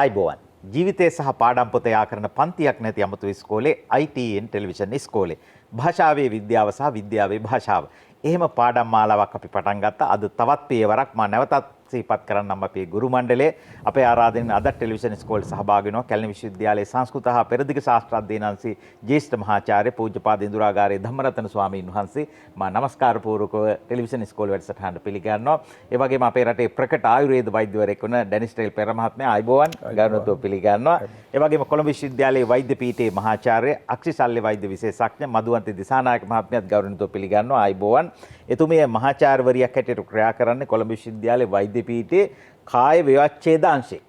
ආයිබෝවන් ජීවිතය සහ පාඩම් පොත යා කරන පන්තියක් නැති අමුතු ඉස්කෝලේ ITN ටෙලිවිෂන් ඉස්කෝලේ භාෂාවේ විද්‍යාව සහ විද්‍යාවේ භාෂාව. එහෙම පාඩම් මාලාවක් අපි පටන් ගත්තා. අද තවත් පියවරක් මා නැවතත් සිහිපත් කරන්නම් අපේ ගුරු මණ්ඩලයේ අපේ ආරාධනෙන් අද ටෙලිවිෂන් ඉස්කෝලේ සහභාගී වෙනවා කැලණි විශ්වවිද්‍යාලයේ සංස්කෘත හා පෙරදිග ශාස්ත්‍ර අධ්‍යයනාංශී ජ්‍යෙෂ්ඨ මහාචාර්ය පූජ්‍යපාද ඉන්දුරාගාරේ ධම්මරතන ස්වාමීන් වහන්සේ මා නමස්කාර පූර්වකව ටෙලිවිෂන් ඉස්කෝලේ වැඩසටහනට පිළිගන්නවා. ඒ වගේම අපේ රටේ ප්‍රකට ආයුර්වේද වෛද්‍යවරයෙක් වන ඩැනිස් ටෙල් පෙර මහත්මයා ආයිබෝවන් ගෞරවත්වව පිළිගන්නවා. ඒ වගේම කොළඹ විශ්වවිද්‍යාලයේ වෛද්‍ය පීඨයේ මහාචාර්ය අක්ෂිශල්‍ය වෛද්‍ය විශේෂඥ මදුවන්ති දිසානායක මහත්මයාත් ගෞරවත්වව පිළිගන්නවා. ආයිබෝවන් එතුමිය මහාචාර්යවරියක් හැටියට ක්‍රියා කරන්නේ කොළඹ විශ්වවිද්‍යාලයේ වෛද්‍ය පීඨයේ කාය විවච්ඡේද අංශේ.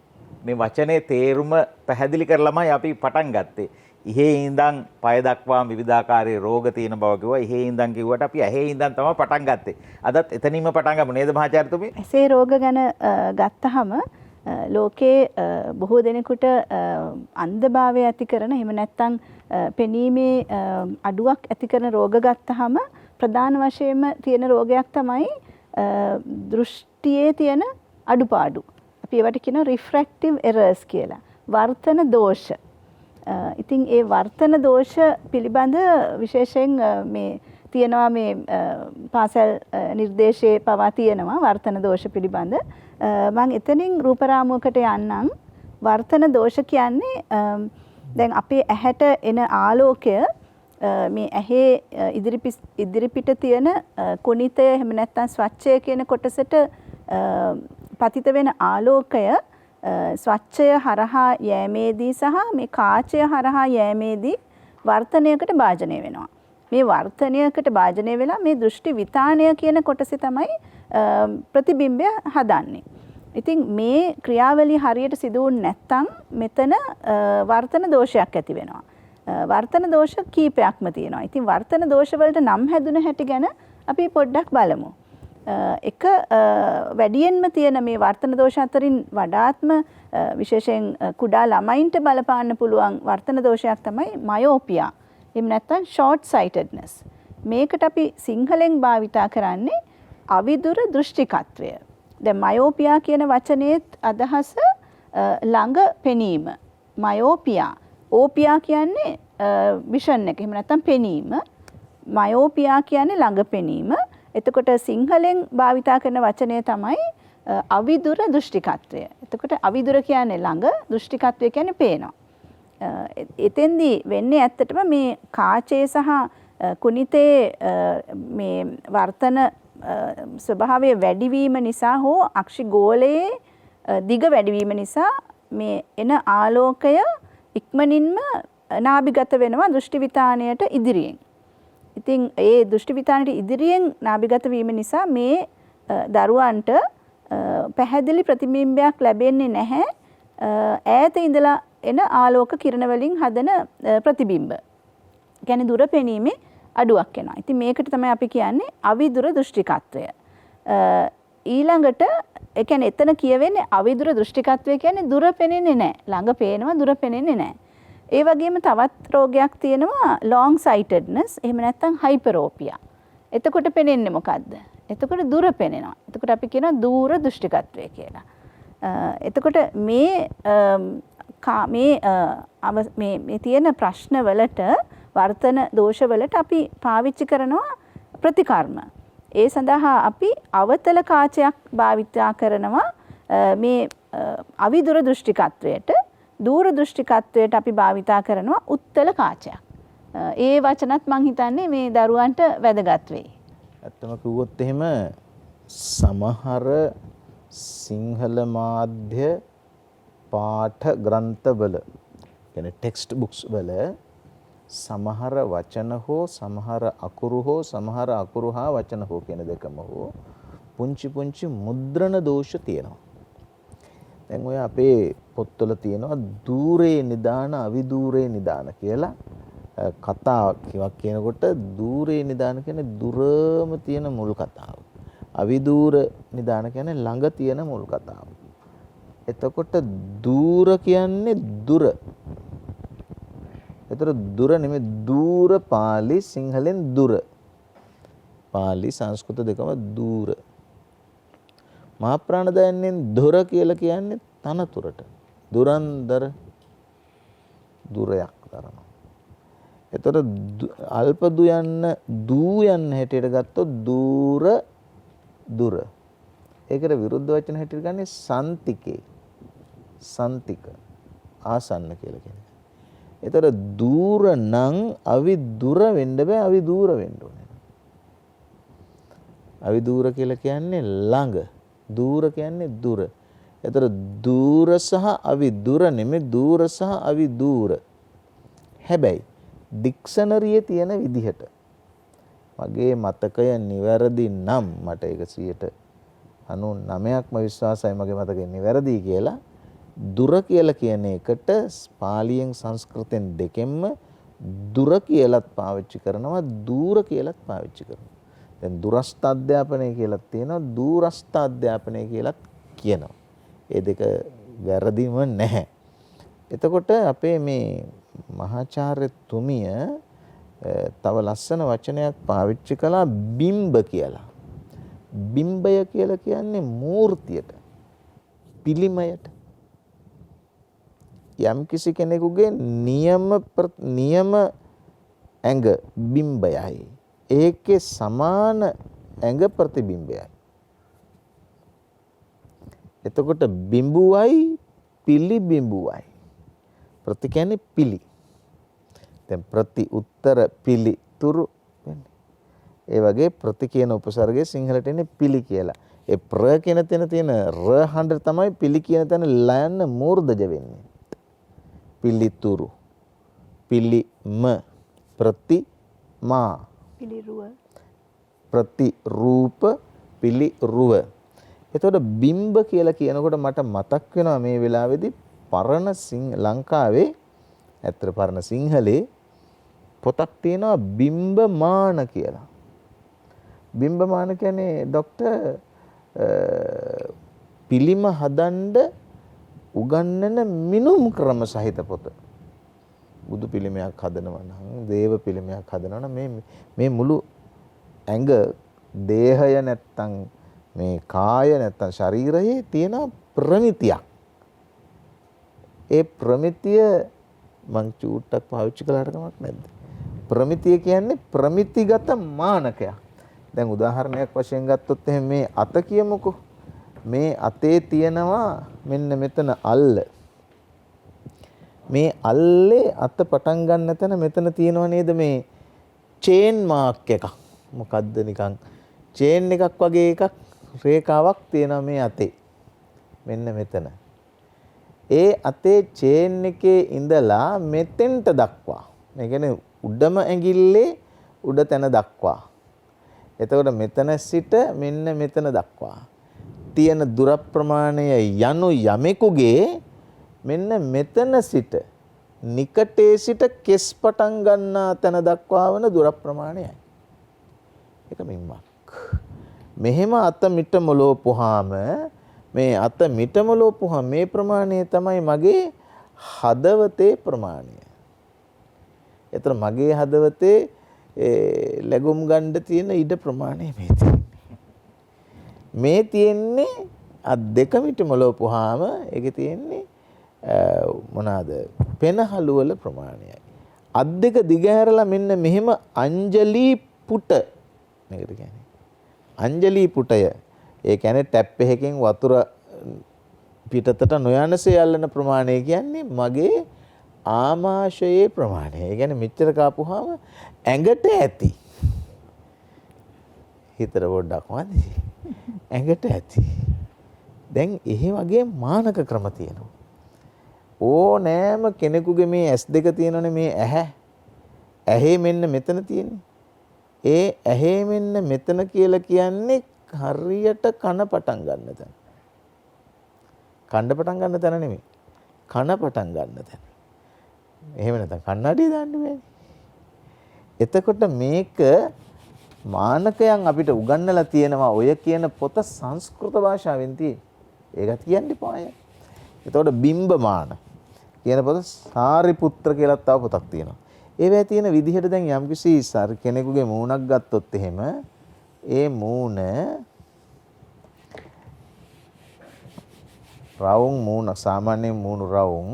මේ වචනේ තේරුම පැහැදිලි කරලාමයි අපි පටන් ගත්තේ. ඉහේ ඉඳන් පය දක්වාම විවිධාකාරයේ රෝග තියෙන බව කිව්වා. ඉහේ ඉඳන් කිව්වට අපි ඇහේ ඉඳන් තමයි පටන් ගත්තේ. අදත් එතනින්ම පටන් ගමු නේද මහාචාර්යතුමී? ඇසේ රෝග ගැන ගත්තහම ලෝකේ බොහෝ දෙනෙකුට අන්ධභාවය ඇති කරන එහෙම නැත්නම් පෙනීමේ අඩුවක් ඇති කරන රෝග ගත්තහම ප්‍රධාන වශයෙන්ම තියෙන රෝගයක් තමයි දෘෂ්ටියේ තියෙන අඩුපාඩු. අපි ඒවට කියන රිෆ්‍රැක්ටිව් එරර්ස් කියලා. වර්තන දෝෂ. ඉතින් ඒ වර්තන දෝෂ පිළිබඳ විශේෂයෙන් මේ තියෙනවා මේ පාසල් නිර්දේශයේ පවා තියෙනවා වර්තන දෝෂ පිළිබඳ. මම එතනින් රූපරාමුවකට යන්නම්. වර්තන දෝෂ කියන්නේ දැන් අපේ ඇහැට එන ආලෝකය මේ ඇහි ඉදිරිපිට තියෙන කුණිතය එහෙම නැත්නම් ස්වච්ඡය කියන කොටසට පතිත වෙන ආලෝකය ස්වච්ඡය හරහා යෑමේදී සහ මේ කාචය හරහා යෑමේදී වර්තනයකට භාජනය වෙනවා. මේ වර්තනයකට භාජනය වෙලා මේ දෘෂ්ටි විතානය කියන කොටසේ තමයි ප්‍රතිබිම්බය හදන්නේ. ඉතින් මේ ක්‍රියාවලිය හරියට සිදු වුනේ නැත්නම් මෙතන වර්තන දෝෂයක් ඇති වෙනවා. වර්තන දෝෂ කීපයක්ම තියෙනවා. ඉතින් වර්තන දෝෂ වලට නම් හැදුන හැටි ගැන අපි පොඩ්ඩක් බලමු. එක වැඩියෙන්ම තියෙන මේ වර්තන දෝෂ අතරින් වඩාත්ම විශේෂයෙන් කුඩා ළමයින්ට බලපාන්න පුළුවන් වර්තන දෝෂයක් තමයි මයෝපියා. එහෙම නැත්නම් ෂෝට් සයිටඩ්නස්. මේකට අපි සිංහලෙන් භාවිතා කරන්නේ අවිදුර දෘෂ්ටිකත්වය. දැන් මයෝපියා කියන වචනේත් අදහස ළඟ පෙනීම. මයෝපියා. ඕපියා කියන්නේ විෂන් එක. එහෙම නැත්නම් පෙනීම. මයෝපියා කියන්නේ ළඟ පෙනීම. එතකොට සිංහලෙන් භාවිතා කරන වචනය තමයි අවිදුර දෘෂ්ටිකත්වය. එතකොට අවිදුර කියන්නේ ළඟ, දෘෂ්ටිකත්වය කියන්නේ පේනවා. එතෙන්දී වෙන්නේ ඇත්තටම මේ කාචේ සහ කුණිතේ මේ වර්තන ස්වභාවය වැඩිවීම නිසා හෝ අක්ෂි ගෝලයේ දිග වැඩිවීම නිසා මේ එන ආලෝකය ඉක්මනින්ම නාභිගත වෙනවා දෘෂ්ටි විතානයට ඉදිරියෙන්. ඉතින් ඒ දෘෂ්ටි විතානයට ඉදිරියෙන් නාභිගත වීම නිසා මේ දරුවන්ට පැහැදිලි ප්‍රතිබිම්බයක් ලැබෙන්නේ නැහැ ඈත ඉඳලා එන ආලෝක කිරණ වලින් හදන ප්‍රතිබිම්බ. කියන්නේ දුර පෙනීමේ අඩුවක් වෙනවා. ඉතින් මේකට තමයි අපි කියන්නේ අවිදුර දෘෂ්ටිකත්වය. ඊළඟට ඒ කියන්නේ එතන කියවෙන්නේ අවිදුර දෘෂ්ටිකත්වය කියන්නේ දුර පෙනෙන්නේ නැහැ. ළඟ පේනවා දුර පෙනෙන්නේ නැහැ. ඒ වගේම තවත් රෝගයක් තියෙනවා long sightedness එහෙම නැත්නම් hyperopia. එතකොට පෙනෙන්නේ මොකද්ද? එතකොට දුර පෙනෙනවා. එතකොට අපි කියනවා දූර දෘෂ්ටිකත්වය කියලා. එතකොට මේ තියෙන ප්‍රශ්න වලට වර්තන දෝෂ වලට අපි පාවිච්චි කරනවා ප්‍රතිකර්ම. ඒ සඳහා අපි අවතල කාචයක් භාවිතා කරනවා මේ අවිදුර දෘෂ්ටිකත්වයට. දූර දෘෂ්ටිකත්වයට අපි භාවිතා කරනවා උත්තල කාචයක්. ඒ වචනත් මං හිතන්නේ මේ දරුවන්ට වැදගත් වෙයි. ඇත්තම කිව්වොත් එහෙම සමහර සිංහල මාධ්‍ය පාඨ ග්‍රන්ථවල කියන්නේ ටෙක්ස්ට් බුක්ස් වල සමහර වචන හෝ සමහර අකුරු හෝ සමහර අකුරු හා වචන හෝ කියන දෙකම හෝ පුංචි පුංචි මුද්‍රණ දෝෂ තියෙනවා. දැන් ඔය අපේ පොත්වල තියෙනවා দূරේ නිදාන අවිදූරේ නිදාන කියලා කතාවක් කියනකොට দূරේ නිදාන කියන්නේ දුරම තියෙන මුල් කතාව. අවිදූර නිදාන කියන්නේ ළඟ තියෙන මුල් කතාව. එතකොට দূර කියන්නේ දුර. ඒතර දුර නෙමෙයි দূර පාලි සිංහලෙන් දුර. පාලි සංස්කෘත දෙකම දූර. මහා ප්‍රාණදයන්ෙන් දොර කියලා කියන්නේ තනතුරට. දුරන්දර දුරයක් දරනවා. එතකොට අල්ප දු යන්න දූ යන්න හැටියට ගත්තොත් දූර දුර. ඒකට විරුද්ධ වචන හැටියට ගන්නේ සන්තිකේ. සන්තික ආසන්න කියලා කියන්නේ. එතකොට දූර නම් අවි දුර වෙන්න බෑ, අවි දූර වෙන්න ඕනේ. අවි දූර කියලා කියන්නේ ළඟ. දූර කියන්නේ දුර. එතකොට දූර සහ අවි දුර නෙමෙයි, දූර සහ අවි දූර. හැබැයි ඩික්ෂනරියේ තියෙන විදිහට මගේ මතකය නිවැරදි නම් මට ඒක 99%ක්ම විශ්වාසයි මගේ මතකය නිවැරදි කියලා. දුර කියලා කියන එකට පාලියෙන් සංස්කෘතෙන් දෙකෙන්ම දුර කියලාත් පාවිච්චි කරනවා, දූර කියලාත් පාවිච්චි කරනවා. දැන් දුරස්ථ අධ්‍යාපනය කියලා තියෙනවා, දූරස්ථ අධ්‍යාපනය කියලාත් කියනවා. ඒ දෙක වැරදිම නැහැ. එතකොට අපේ මේ මහාචාර්යතුමිය තව ලස්සන වචනයක් පාවිච්චි කළා, බිම්බ කියලා. බිම්බය කියලා කියන්නේ මූර්තියට, පිළිමයට. යම් කිසි කෙනෙකුගේ නියම ඇඟ බිම්බයයි, ඒකේ සමාන ඇඟ ප්‍රතිබිම්බයයි. එතකොට බිම්බුවයි පිළිබිම්බුවයි. ප්‍රති කියන්නේ පිළි. දැන් ප්‍රති උත්තර පිළිතුරු වෙන්නේ. ඒ වගේ ප්‍රති කියන උපසර්ගයේ සිංහලට එන්නේ පිළි කියලා. ඒ ප්‍ර කියන තැන තියෙන ර හඬ තමයි පිළි කියන තැන ලයන්න මූර්ධජ වෙන්නේ. පිළිතුරු, පිළිම, ප්‍රතිමා, පිළිරුව, ප්‍රතිරූප, පිළිරුව. එතකොට බිම්බ කියලා කියනකොට මට මතක් වෙනවා මේ වෙලාවේදී පරණ ලංකාවේ ඇත්තට පරණ සිංහලේ පොතක් තියෙනවා බිම්බමාන කියලා. බිම්බමාන කියන්නේ ડોක්ටර් පිළිම හදන්න උගන්වන මිනුම් ක්‍රම සහිත පොත. බුදු පිළිමයක් හදනවා නම්, දේව පිළිමයක් හදනවා නම් මේ මුළු ඇඟ, දේහය නැත්තම් මේ කාය නැත්තම් ශරීරයේ තියෙන ප්‍රමිතියක්. ඒ ප්‍රමිතිය මං චූට්ටක් පාවිච්චි කළාට කමක් නැද්ද? ප්‍රමිතිය කියන්නේ ප්‍රමිතිගත මානකයක්. දැන් උදාහරණයක් වශයෙන් ගත්තොත් එහෙනම් මේ අත කියමුකෝ. මේ අතේ තියෙනවා මෙන්න මෙතන අල්ල. මේ අල්ලේ අත පටන් ගන්න තැන මෙතන තියෙනව නේද මේ චේන් මාක් එකක්. මොකද්ද නිකන් චේන් එකක් වගේ එකක්, රේඛාවක් තියෙනවා මේ අතේ. මෙන්න මෙතන. ඒ අතේ චේන් එකේ ඉඳලා මෙතෙන්ට දක්වා. ඒ කියන්නේ උඩම ඇඟිල්ලේ උඩ තැන දක්වා. එතකොට මෙතන සිට මෙන්න මෙතන දක්වා තියෙන දුර ප්‍රමාණය යනු යමෙකුගේ මෙන්න මෙතන සිට නිකටේ සිට කෙස් පටන් ගන්නා තැන දක්වා වන දුර ප්‍රමාණයයි. ඒක මිම්මක්. මෙහෙම අත මිට මොලෝපුවාම මේ අත මිට මොලෝපුවාම මේ ප්‍රමාණය තමයි මගේ හදවතේ ප්‍රමාණය. ඒතර මගේ හදවතේ ලැබුම් ගන්න තියෙන ඉඩ ප්‍රමාණය මේ තියෙන්නේ. මේ තියෙන්නේ අත් දෙක මිට මොලෝපුවාම ඒකේ තියෙන්නේ මොනවාද? පෙනහළු වල ප්‍රමාණයයි. අත් දෙක දිගහැරලා මෙන්න මෙහෙම අංජලි පුට මේකට කියන්නේ. අංජලි පුටය. ඒ කියන්නේ ටැප් එකකින් වතුර පිටතට නොයනසේ යල්ලන ප්‍රමාණය කියන්නේ මගේ ආමාශයේ ප්‍රමාණය. ඒ කියන්නේ මෙච්චර කාපුවාම ඇඟට ඇති. හිතට පොඩ්ඩක් මදි. ඇඟට ඇති. දැන් එහෙ වගේ මානක ක්‍රම තියෙනවා. ඕනෑම කෙනෙකුගේ මේ S2 තියෙනවනේ මේ ඇහැ. ඇහි මෙන්න මෙතන තියෙන්නේ. ඒ ඇහි මෙන්න මෙතන කියලා කියන්නේ හරියට කන පටන් ගන්න තැන. කණ්ඩ පටන් ගන්න තැන නෙමෙයි. කන පටන් ගන්න තැන. එහෙම නැත්නම් කන්නඩිය දාන්න බෑනේ. එතකොට මේක මානකයන් අපිට උගන්වලා තියෙනවා ඔය කියන පොත සංස්කෘත භාෂාවෙන් තියෙන්නේ. ඒකත් කියන්න එපාය. එතකොට බිම්බමාන කියන පොත සාරිපුත්‍ර කියලා තව පොතක් තියෙනවා. ඒවැය තියෙන විදිහට දැන් යම්කිසි කෙනෙකුගේ මූණක් ගත්තොත් එහෙම ඒ මූණ රවුම් මූණ සාමාන්‍යයෙන් මූණු රවුම්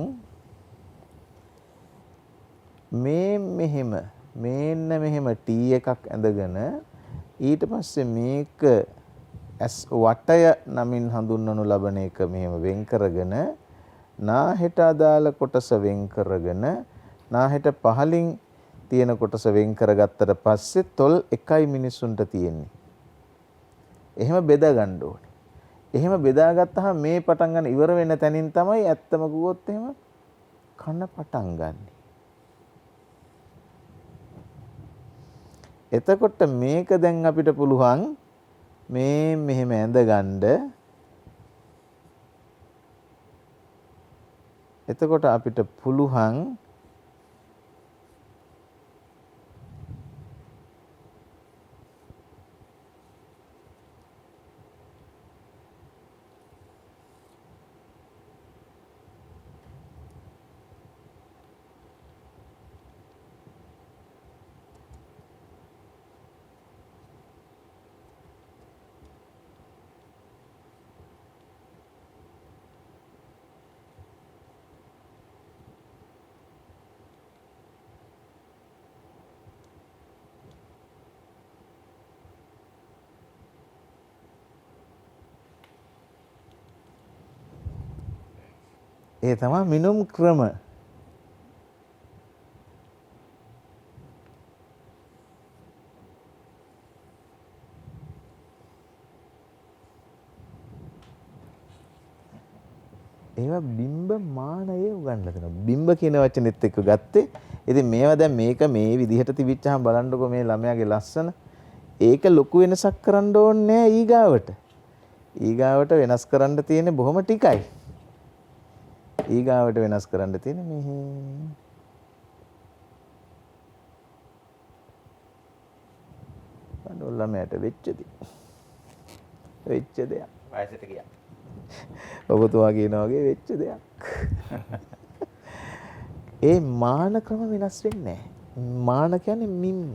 මෙහෙම මෙන්න මෙහෙම T එකක් ඇඳගෙන ඊට පස්සේ මේක ඇස් වටය නමින් හඳුන්වනු ලබන එක මෙහෙම වෙන් කරගෙන නාහෙට අදාළ කොටස වෙන් කරගෙන නාහෙට පහලින් තියෙන කොටස වෙන් කරගත්තට පස්සේ තොල් එකයි මිනිසුන්ට තියෙන්නේ. එහෙම බෙදා ගන්න ඕනේ. එහෙම බෙදාගත්තාම මේ පටන් ගන්න ඉවර වෙන තැනින් තමයි ඇත්තම කිව්වොත් එහෙම කන පටන් ගන්න. එතකොට මේක දැන් අපිට පුළුවන් මේ මෙහෙම ඇඳ ගන්න. එතකොට අපිට පුළුවන් ඒ තමයි මිනුම් ක්‍රම. ඒවා බිම්බ මානය උගන්ලා දෙනවා. බිම්බ කියන වචනේත් එක්ක ගත්තේ. ඉතින් මේවා දැන් මේක මේ විදිහට තිබිච්චාම බලන්නකො මේ ළමයාගේ ලස්සන. ඒක ලොකු වෙනසක් කරන්න ඕනේ නෑ ඊගාවට. ඊගාවට වෙනස් කරන්න තියෙන්නේ බොහොම ටිකයි. ඊගාවට වෙනස් කරන්න තියෙන්නේ මෙහි. අන්න ළමයාට වෙච්ච දෙයක්. වයසට ගියා. ඔබතුමා කියනා වගේ වෙච්ච දෙයක්. ඒ මාන ක්‍රම වෙනස් වෙන්නේ නැහැ. මාන කියන්නේ මිම්ම.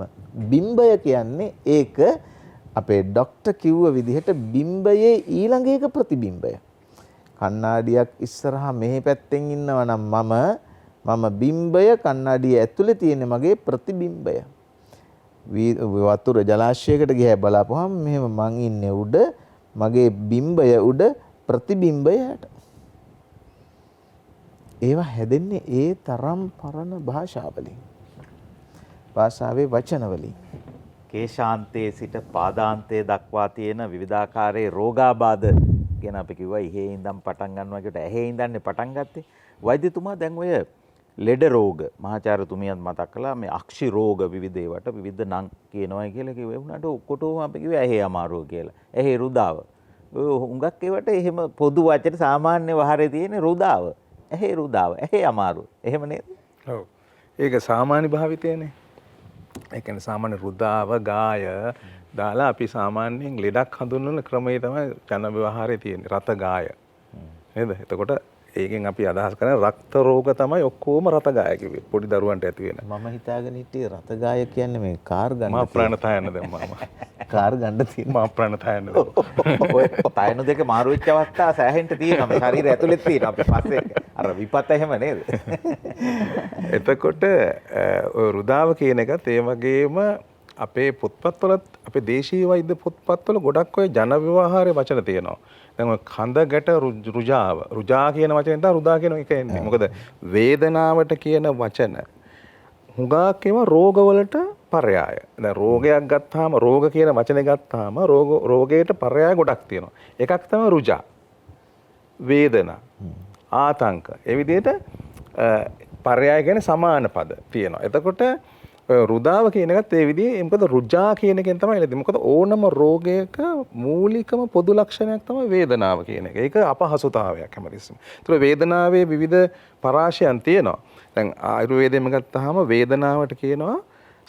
බිම්බය කියන්නේ ඒක අපේ ડોක්ටර් කිව්ව විදිහට බිම්බයේ ඊළඟ එක ප්‍රතිබිම්බය. කණ්ණාඩියක් ඉස්සරහා මෙහි පැත්තෙන් ඉන්නවා නම් මම බිම්බය කණ්ණාඩිය ඇතුලේ තියෙන මගේ ප්‍රතිබිම්බය. වතුර ජලාශයකට ගියා බලාපුවහම මෙහෙම මං ඉන්නේ උඩ මගේ බිම්බය උඩ ප්‍රතිබිම්බයට. ඒවා හැදෙන්නේ ඒ තරම් පරණ භාෂාවලින්. භාෂාවේ වචන වලින්. කේශාන්තයේ සිට පාදාන්තයේ දක්වා තියෙන විවිධාකාරයේ රෝගාබාධ කියන අපි කිව්වා ඉහේ ඉඳන් පටන් ගන්නවා කියට ඇහේ ඉඳන්නේ පටන් ගත්තේ. වෛද්‍යතුමා දැන් ඔය ලෙඩ රෝග මහාචාර්යතුමියත් මතක් කළා මේ අක්ෂි රෝග විවිධ ඒවට විවිධ නම් කියනවා කියලා කිව්වේ. උනාට ඔක්කොටම අපි කිව්වේ ඇහේ අමාරුව කියලා. ඇහේ රුදාව. ඔය හුඟක් ඒවට එහෙම පොදු වචන සාමාන්‍ය වහරේ තියෙන රුදාව. ඇහේ රුදාව. ඇහේ අමාරුව. එහෙම නේද? ඔව්. ඒක සාමාන්‍ය භාවිතයනේ. ඒ කියන්නේ සාමාන්‍ය රුදාව ගාය දාලා අපි සාමාන්‍යයෙන් ලෙඩක් හඳුන්වන ක්‍රමය තමයි ජන ව්‍යවහාරයේ තියෙන්නේ. රත ගාය. නේද? එතකොට ඒකෙන් අපි අදහස් කරන්නේ රක්ත රෝග තමයි ඔක්කොම රත ගාය කිව්වේ. පොඩි දරුවන්ට ඇති වෙන. මම හිතාගෙන හිටියේ රත ගාය කියන්නේ මේ කාර් ගන්න. මා ප්‍රාණ තයන්න දැම්මා. කාර් ගන්න තියෙන. මා ප්‍රාණ තයන්න. ඔය තයන දෙක මාරු වෙච්ච අවස්ථා සෑහෙන්න තියෙනවා. මේ ශරීරය ඇතුළෙත් තියෙනවා. අපි පස්සේ අර විපත එහෙම නේද? එතකොට ඔය රුදාව කියන එකත් ඒ වගේම අපේ පොත්පත්වලත් අපේ දේශීය වෛද්‍ය පොත්පත්වල ගොඩක් ඔය ජන ව්‍යවහාරයේ වචන තියෙනවා. දැන් ඔය කඳ ගැට රුජාව. රුජා කියන වචනේ තමයි රුදා කියන එක එන්නේ. මොකද වේදනාවට කියන වචන හුඟක් ඒවා රෝගවලට පර්යාය. දැන් රෝගයක් ගත්තාම රෝග කියන වචනේ ගත්තාම රෝගයට පර්යාය ගොඩක් තියෙනවා. එකක් තමයි රුජා. වේදනා. ආතංක. ඒ විදිහට පර්යාය කියන්නේ සමාන පද තියෙනවා. එතකොට රුදාව කියන එකත් ඒ විදිහේ මොකද රුජා කියන එකෙන් තමයි එළදෙන්නේ. මොකද ඕනම රෝගයක මූලිකම පොදු ලක්ෂණයක් තමයි වේදනාව කියන එක. ඒක අපහසුතාවයක් හැමතිස්සෙම. ඒතර වේදනාවේ විවිධ පරාශයන් තියෙනවා. දැන් ආයුර්වේදයෙන් ගත්තාම වේදනාවට කියනවා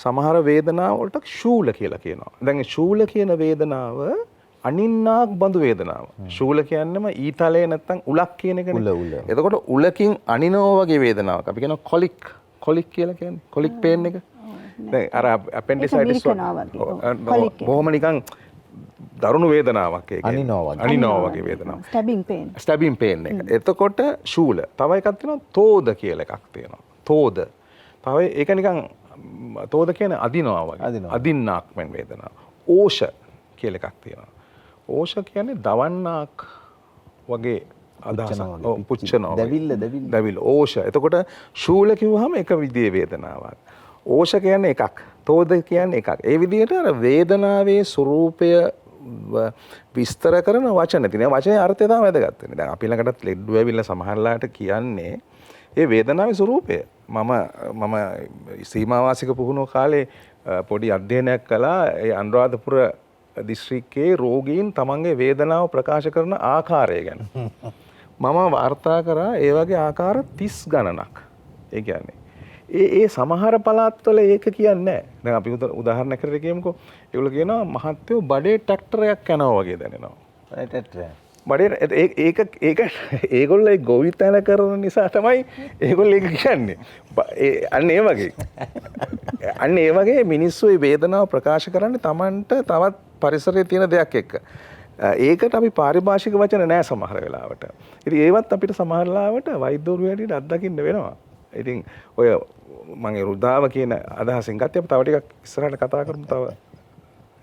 සමහර වේදනාව වලට ශූල කියලා කියනවා. දැන් ශූල කියන වේදනාව අනින්නාක් බඳු වේදනාව. ශූල කියන්නේම ඊතලයේ නැත්තම් උලක් කියන එකනේ. එතකොට උලකින් අනිනෝ වගේ වේදනාවක්. අපි කියනවා කොලික් කියලා කියන්නේ. කොලික් පේන් එක. දැන් අර අපෙන්ඩිසයිටිස් බොහොම නිකන් දරුණු වේදනාවක් ඒක. අනිනවා වගේ වේදනාවක්. ස්ටැබින් පේන් එක. එතකොට ශූල. තව එකක් තියෙනවා තෝද කියලා එකක් තියෙනවා. තෝද. තව ඒක නිකන් තෝද කියන්නේ අදිනවා වගේ. අදින්නාක් මෙන් වේදනාව. ඕෂ කියලා එකක් තියෙනවා. ඕෂ කියන්නේ දවන්නාක් වගේ අදහසක්. ඔව් පුච්චනවා. දැවිල්ල. ඕෂ. එතකොට ශූල කිව්වහම එක විදිහේ වේදනාවක්. ඕෂ කියන්නේ එකක්. තෝද කියන්නේ එකක්. ඒ විදිහට අර වේදනාවේ ස්වરૂපය විස්තර කරන වචන තියෙනවා. වචනේ අර්ථය තමයි වැදගත් වෙන්නේ. දැන් අපි ළඟටත් ලෙඩ්ඩු ඇවිල්ලා සමහරලාට කියන්නේ ඒ වේදනාවේ ස්වરૂපය. මම සීමාවාසික පුහුණුව කාලේ පොඩි අධ්‍යයනයක් කළා. ඒ අනුරාධපුර දිස්ත්‍රික්කයේ රෝගීන් තමන්ගේ වේදනාව ප්‍රකාශ කරන ආකාරය ගැන. මම වාර්තා කරා ඒ වගේ ආකාර 30 ගණනක්. ඒ කියන්නේ ඒ සමහර පළාත්වල ඒක කියන්නේ නැහැ. දැන් අපි උදාහරණයක් කරලා කියමුකෝ. ඒගොල්ලෝ කියනවා මහත්යෝ බඩේ ට්‍රැක්ටරයක් යනවා වගේ දැනෙනවා. ඒක ඒගොල්ලෝ ඒ ගොවිතැන කරන නිසා තමයි ඒගොල්ලෝ ඒක කියන්නේ. අන්න ඒ වගේ. අන්න ඒ වගේ මිනිස්සු මේ වේදනාව ප්‍රකාශ කරන්නේ Tamanට තවත් පරිසරයේ තියෙන දෙයක් එක්ක. ඒකට අපි පාරිභාෂික වචන නැහැ සමහර වෙලාවට. ඉතින් ඒවත් අපිට සමහර වෙලාවට වෛද්‍යවරු හැටියට අත්දකින්න වෙනවා. ඉතින් ඔය මගේ රුදාව කියන අදහසින් ගත්තේ අපි තව ටිකක් ඉස්සරහට කතා කරමු තව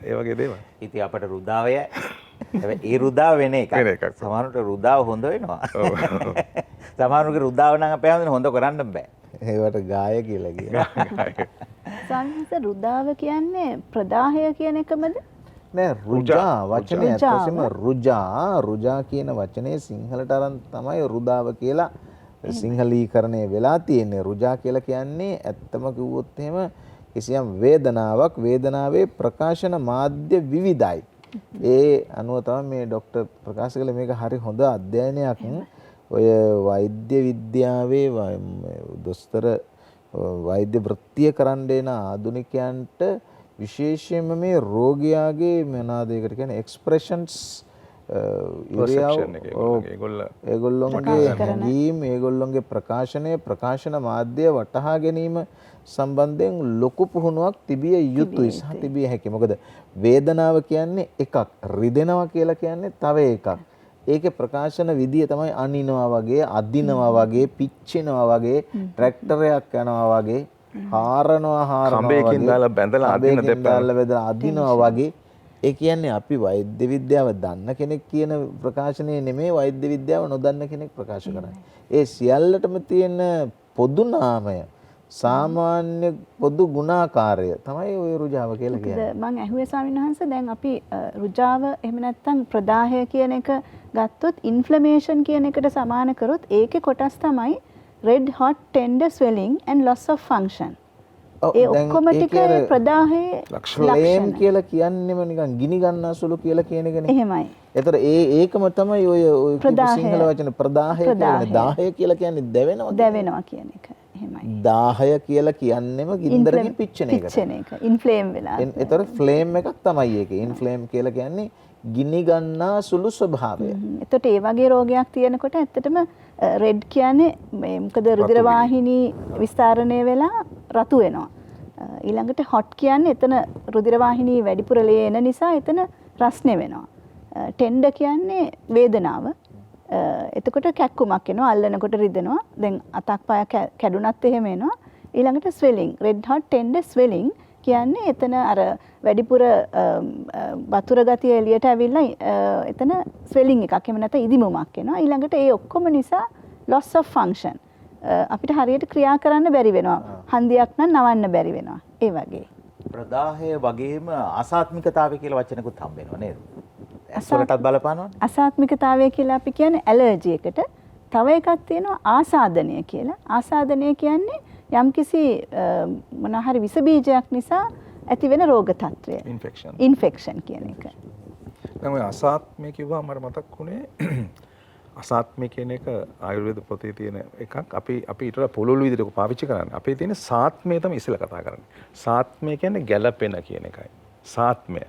ඒ වගේ දේවල්. ඉතින් අපට රුදාවය හැබැයි ඒ රුදාව වෙන එකක්. සමහරවිට රුදාව හොඳ වෙනවා. සමහරුගේ රුදාව නම් අපේ හැමෝටම හොඳ කරන්න බෑ. ඒවට ගාය කියලා කියනවා. සංහස රුදාව කියන්නේ ප්‍රදාහය කියන එකමද? නෑ රුජා වචනේ ඇත්තටම රුජා කියන වචනේ සිංහලට අරන් තමයි රුදාව කියලා සිංහලීකරණය වෙලා තියෙන්නේ. රුජා කියලා කියන්නේ ඇත්තම කිව්වොත් එහෙම කිසියම් වේදනාවක් වේදනාවේ ප්‍රකාශන මාධ්‍ය විවිධයි. ඒ අනුව තමයි මේ ડોක්ටර් ප්‍රකාශ කළේ මේක හරි හොඳ අධ්‍යයනයක්. ඔය වෛද්‍ය විද්‍යාවේ දොස්තර වෛද්‍ය වෘත්තිය කරන්න එන ආධුනිකයන්ට විශේෂයෙන්ම මේ රෝගියාගේ මොනවාද ඒකට කියන්නේ එක්ස්ප්‍රෙෂන්ස් ඒගොල්ලොන්ගේ හැඟීම් ඒගොල්ලොන්ගේ ප්‍රකාශන මාධ්‍ය වටහා ගැනීම සම්බන්ධයෙන් ලොකු පුහුණුවක් තිබිය යුතුයි සහ තිබිය හැකියි. මොකද වේදනාව කියන්නේ එකක්, රිදෙනවා කියලා කියන්නේ තව එකක්. ඒකේ ප්‍රකාශන විදිය තමයි අනිනවා වගේ, අදිනවා වගේ, පිච්චෙනවා වගේ, ට්‍රැක්ටරයක් යනවා වගේ, හාරනවා කඹයකින් දාලා බැඳලා අදිනවා වගේ. ඒ කියන්නේ අපි වෛද්‍ය විද්‍යාව දන්න කෙනෙක් කියන ප්‍රකාශනය නෙමෙයි වෛද්‍ය විද්‍යාව නොදන්න කෙනෙක් ප්‍රකාශ කරන්නේ. ඒ සියල්ලටම තියෙන පොදු නාමය සාමාන්‍ය පොදු ගුණාකාරය තමයි ওই රුජාව කියලා කියන්නේ. මම ඇහුවේ ස්වාමීන් වහන්සේ දැන් අපි රුජාව එහෙම නැත්නම් ප්‍රදාහය කියන එක ගත්තොත් ඉන්ෆ්ලමේෂන් කියන එකට සමාන කරොත් ඒකේ කොටස් තමයි red hot tender swelling and loss of function. ඒ ඔක්කොම ටික ප්‍රදාහයේ ලක්ෂණ කියලා කියන්නේම නිකන් ගිනි ගන්නා සුළු කියලා කියන එකනේ. එහෙමයි. ඒතර ඒකම තමයි ඔය සිංහල වචන ප්‍රදාහය කියන්නේ. දාහය කියලා කියන්නේ දැවෙනවා කියන එක. එහෙමයි. දාහය කියලා කියන්නේම ගින්දරකින් පිච්චෙන එක. ඉන්ෆ්ලේම් වෙලා. ඒතර ෆ්ලේම් එකක් තමයි ඒකේ. ඉන්ෆ්ලේම් කියලා කියන්නේ ගිනි ගන්නා සුළු ස්වභාවය. එතකොට ඒ වගේ රෝගයක් තියෙනකොට ඇත්තටම රෙඩ් කියන්නේ මොකද රුධිර වාහිනී විස්තරණය වෙලා රතු වෙනවා. ඊළඟට හොට් කියන්නේ එතන රුධිර වාහිනී වැඩිපුර ලේ එන නිසා එතන රස්නේ වෙනවා. ටෙන්ඩර් කියන්නේ වේදනාව. එතකොට කැක්කුමක් එනවා, අල්ලනකොට රිදෙනවා. දැන් අතක් පායක් කැඩුනත් එහෙම එනවා. ඊළඟට ස්වෙලිං, රෙඩ් හොට් ටෙන්ඩර් ස්වෙලිං කියන්නේ එතන අර වැඩිපුර වතුර ගතිය එළියට ඇවිල්ලා එතන ස්වෙලිං එකක් එහෙම නැත්නම් ඉදිමුමක් එනවා. ඊළඟට ඒ ඔක්කොම නිසා loss of function අපිට හරියට ක්‍රියා කරන්න බැරි වෙනවා. හන්දියක් නම් නවන්න බැරි වෙනවා. ඒ වගේ. ප්‍රදාහය වගේම අසාත්මිකතාවය කියලා වචනකුත් හම්බ වෙනවා නේද? ඇස්වලටත් බලපානවනේ. අසාත්මිකතාවය කියලා අපි කියන්නේ ඇලර්ජි එකට. තව එකක් තියෙනවා ආසාදනය කියලා. ආසාදනය කියන්නේ යම්කිසි මොන හරි විස බීජයක් නිසා ඇති වෙන රෝග තත්ත්වය. ඉන්ෆෙක්ෂන් කියන එක. දැන් ඔය අසාත්මය කිව්වම මට මතක් වුණේ අසාත්මය කියන එක ආයුර්වේද පොතේ තියෙන එකක්. අපි ඊට වඩා පුළුල් විදිහට පාවිච්චි කරන්නේ. අපේ තියෙන සාත්මය තමයි ඉස්සෙල්ලා කතා කරන්නේ. සාත්මය කියන්නේ ගැළපෙන කියන එකයි. සාත්මය.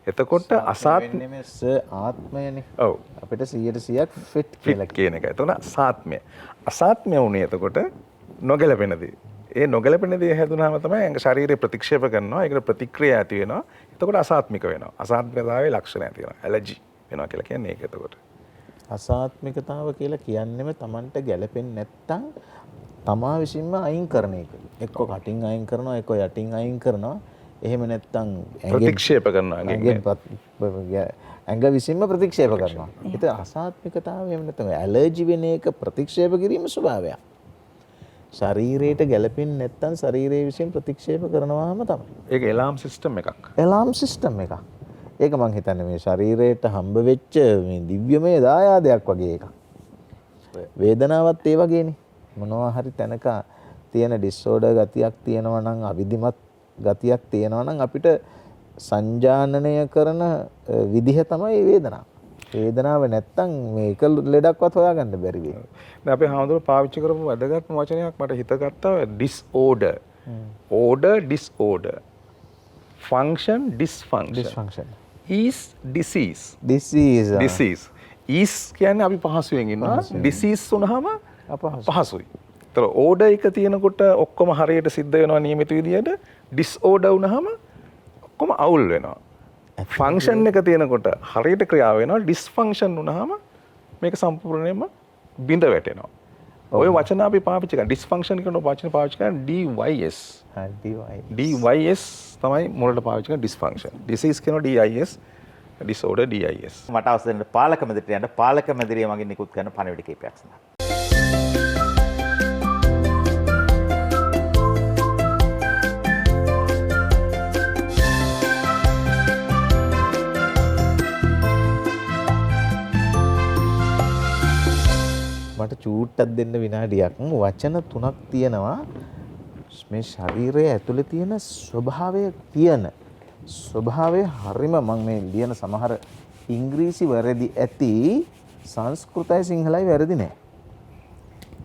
එතකොට අසාත්මය ආත්මයනේ. ඔව්. අපිට 100%ක් ෆිට් කියන එකයි. එතකොට සාත්මය. අසාත්මය උනේ එතකොට නොගැලපෙන දේ. ඒ නොගැලපෙන දේ හැදුනහම තමයි ඇඟ ශරීරය ප්‍රතික්ෂේප කරනවා. ඒකට ප්‍රතික්‍රියා ඇති වෙනවා. එතකොට අසාත්මික වෙනවා. අසාත්මිකතාවයේ ලක්ෂණ ඇති වෙනවා. ඇලර්ජි වෙනවා කියලා කියන්නේ ඒක එතකොට. අසාත්මිකතාව කියලා කියන්නේම Tamanට ගැළපෙන්නේ නැත්තම් තමා විසින්ම අයින් කරන එක. එක්ක කටින් අයින් කරනවා, එක්ක යටින් අයින් කරනවා. එහෙම නැත්තම් ප්‍රතික්ෂේප කරනවා ඇඟ විසින්ම ප්‍රතික්ෂේප කරනවා. ඒක අසාත්මිකතාවය එහෙම නැත්නම් ඇලර්ජි වෙන එක ප්‍රතික්ෂේප කිරීම ස්වභාවයක්. ශරීරයට ගැළපෙන්නේ නැත්නම් ශරීරය විසින් ප්‍රතික්ෂේප කරනවාම තමයි. ඒක එලාම් සිස්ටම් එකක්. එලාම් සිස්ටම් එකක්. ඒක මං හිතන්නේ මේ ශරීරයට හම්බ වෙච්ච මේ දිව්‍යමය දායාදයක් වගේ එකක්. වේදනාවත් ඒ වගේනේ. මොනවා හරි තැනක තියෙන ඩිසෝඩර් ගතියක් තියෙනවා නම් අවිධිමත් ගතියක් තියෙනවා නම් අපිට සංජානනය කරන විදිහ තමයි වේදනාව. වේදනාව නැත්තම් මේක ලෙඩක්වත් හොයාගන්න බැරි වෙයි. දැන් අපි හාමුදුරුවෝ පාවිච්චි කරපු වැදගත්ම වචනයක් මට හිතගත්තා disorder. Order disorder. Function dysfunction. Is disease. Disease. Is කියන්නේ අපි පහසුවෙන් ඉන්නවා. Disease වුණාම අපහසුයි. ඒතර order එක තියෙනකොට ඔක්කොම හරියට සිද්ධ වෙනවා නියමිත විදියට. disorder වුණාම ඔක්කොම අවුල් වෙනවා. ෆන්ක්ෂන් එක තියෙනකොට හරියට ක්‍රියාව වෙනවා. ඩිස්ෆන්ක්ෂන් වුණාම මේක සම්පූර්ණයෙන්ම බිඳ වැටෙනවා. ඔය වචන අපි පාවිච්චි කරන ඩිස්ෆන්ක්ෂන් කියන වචන පාවිච්චි කරන DYS. DYS තමයි මුලට පාවිච්චි කරන ඩිස්ෆන්ක්ෂන්. ඩිසීස් කියන DIS, disorder DIS. මට අවසර දෙන්න පාලක මැදිරියට යන්න. පාලක මැදිරිය මගින් නිකුත් කරන පණිවිඩ කීපයක් සඳහා. මට චූට්ටක් දෙන්න විනාඩියක්. වචන 3ක් තියෙනවා මේ ශරීරයේ ඇතුලේ තියෙන ස්වභාවය හරිම මම මේ ලියන සමහර ඉංග්‍රීසි වැරදි ඇති, සංස්කෘතයි සිංහලයි වැරදි නෑ.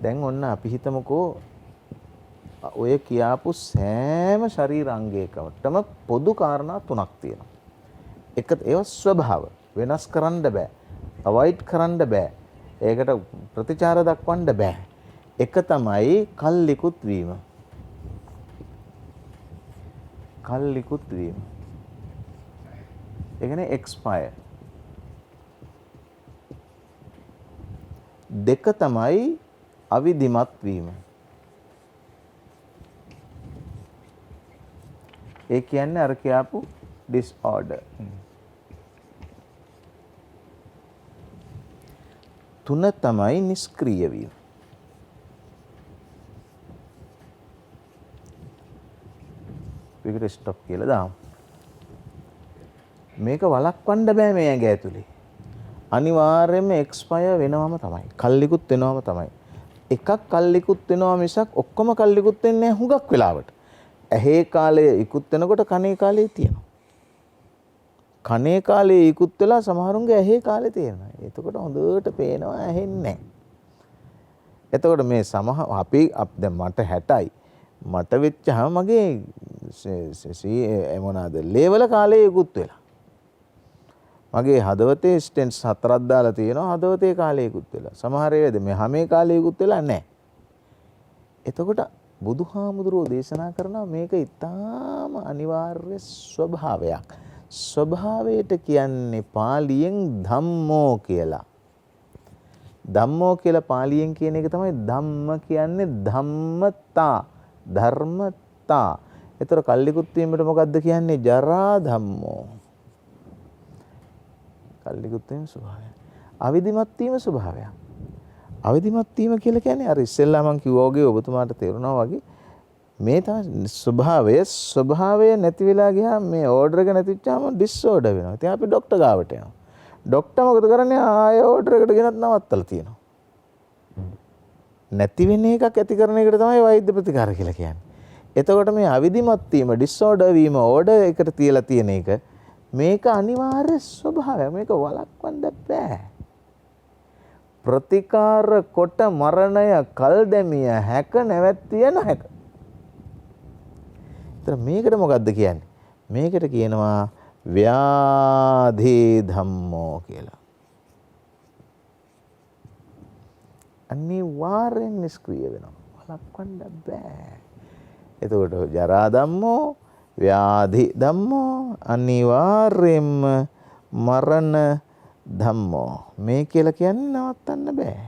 දැන් ඔන්න අපි හිතමුකෝ ඔය කියාපු සෑම ශරීරාංගයකටම පොදු කාරණා 3ක් තියෙනවා. එක ඒවා ස්වභාව වෙනස් කරන්න බෑ, අවොයිඩ් කරන්න බෑ, ඒකට ප්‍රතිචාර දක්වන්න බෑ. එක තමයි කල්ලිකුත් වීම. ඒ කියන්නේ expire. දෙක තමයි අවිධිමත් වීම. ඒ කියන්නේ අර කියාපු disorder. තුන තමයි නිෂ්ක්‍රීය වීම. විකට ස්ටොප් කියලා දාමු. මේක වළක්වන්න බෑ මේ ඇඟ ඇතුලේ. අනිවාර්යයෙන්ම එක්ස්පයර් වෙනවම තමයි. කල්ලිකුත් වෙනවම තමයි. එකක් කල්ලිකුත් වෙනවා මිසක් ඔක්කොම කල්ලිකුත් වෙන්නේ නැහැ හුඟක් වෙලාවට. ඇහි කාලය ඉක්ුත් වෙනකොට කනේ කාලේ තියෙනවා. කනේ කාලේ ඉක්ුත් වෙලා සමහරුන්ගේ ඇහි කාලේ තියෙනවා. එතකොට හොඳට පේනවා ඇහෙන්නේ නැහැ. එතකොට මේ අපි දැන් මට 60යි. මට වෙච්චහම මගේ මොනවාද ලේවල කාලේ ඉක්ුත් වෙලා. මගේ හදවතේ ස්ටෙන්ට්ස් 4ක් දාලා තියෙනවා. හදවතේ කාලේ ඉක්ුත් වෙලා. සමහර ඒවාද මේ හැමේ කාලේ ඉක්ුත් වෙලා නැහැ. එතකොට බුදුහාමුදුරුවෝ දේශනා කරනවා මේක ඊටාම අනිවාර්ය ස්වභාවයක්. ස්වභාවයට කියන්නේ පාලියෙන් ධම්මෝ කියලා. ධම්මෝ කියලා පාලියෙන් කියන එක තමයි ධම්ම කියන්නේ ධම්මතා, ධර්මතා. ඒතර කල්ලිකුත් වීමට මොකද්ද කියන්නේ? ජරා ධම්මෝ. කල්ලිකුත් වීම ස්වභාවය. අවිධිමත් වීම ස්වභාවය. අවිධිමත් වීම කියලා කියන්නේ අර ඉස්සෙල්ලා මම කිව්වා වගේ ඔබතුමාට තේරුණා වගේ මේ තමයි ස්වභාවය නැති වෙලා ගියාම මේ ඕඩර් එක නැතිවෙච්චාම ඩිසෝඩර් වෙනවා. ඉතින් අපි ડોක්ටර් ගාවට යනවා. ડોක්ටර් මොකද කරන්නේ? ආයෙ ඕඩර් එකට ගෙනත් නවත්තලා තියෙනවා. නැති වෙන එකක් ඇති කරන එකට තමයි වෛද්‍ය ප්‍රතිකාර කියලා කියන්නේ. එතකොට මේ අවිධිමත් වීම, ඩිසෝඩර් වීම, ඕඩර් එකට තියලා තියෙන එක මේක අනිවාර්ය ස්වභාවය. මේක වළක්වන්න බෑ. ප්‍රතිකාර කොට මරණය කල් දැමිය හැක නැවැත්විය නොහැක. ඒතර මේකට මොකද්ද කියන්නේ? මේකට කියනවා ව්‍යාධි ධම්මෝ කියලා. අනිවාර්යෙන් නිෂ්ක්‍රීය වෙනවා. වළක්වන්න බෑ. එතකොට ජරා ධම්මෝ, ව්‍යාධි ධම්මෝ, අනිවාර්යෙන්ම මරණ ධම්මෝ. මේ කියලා කියන්නේ නවත්තන්න බෑ.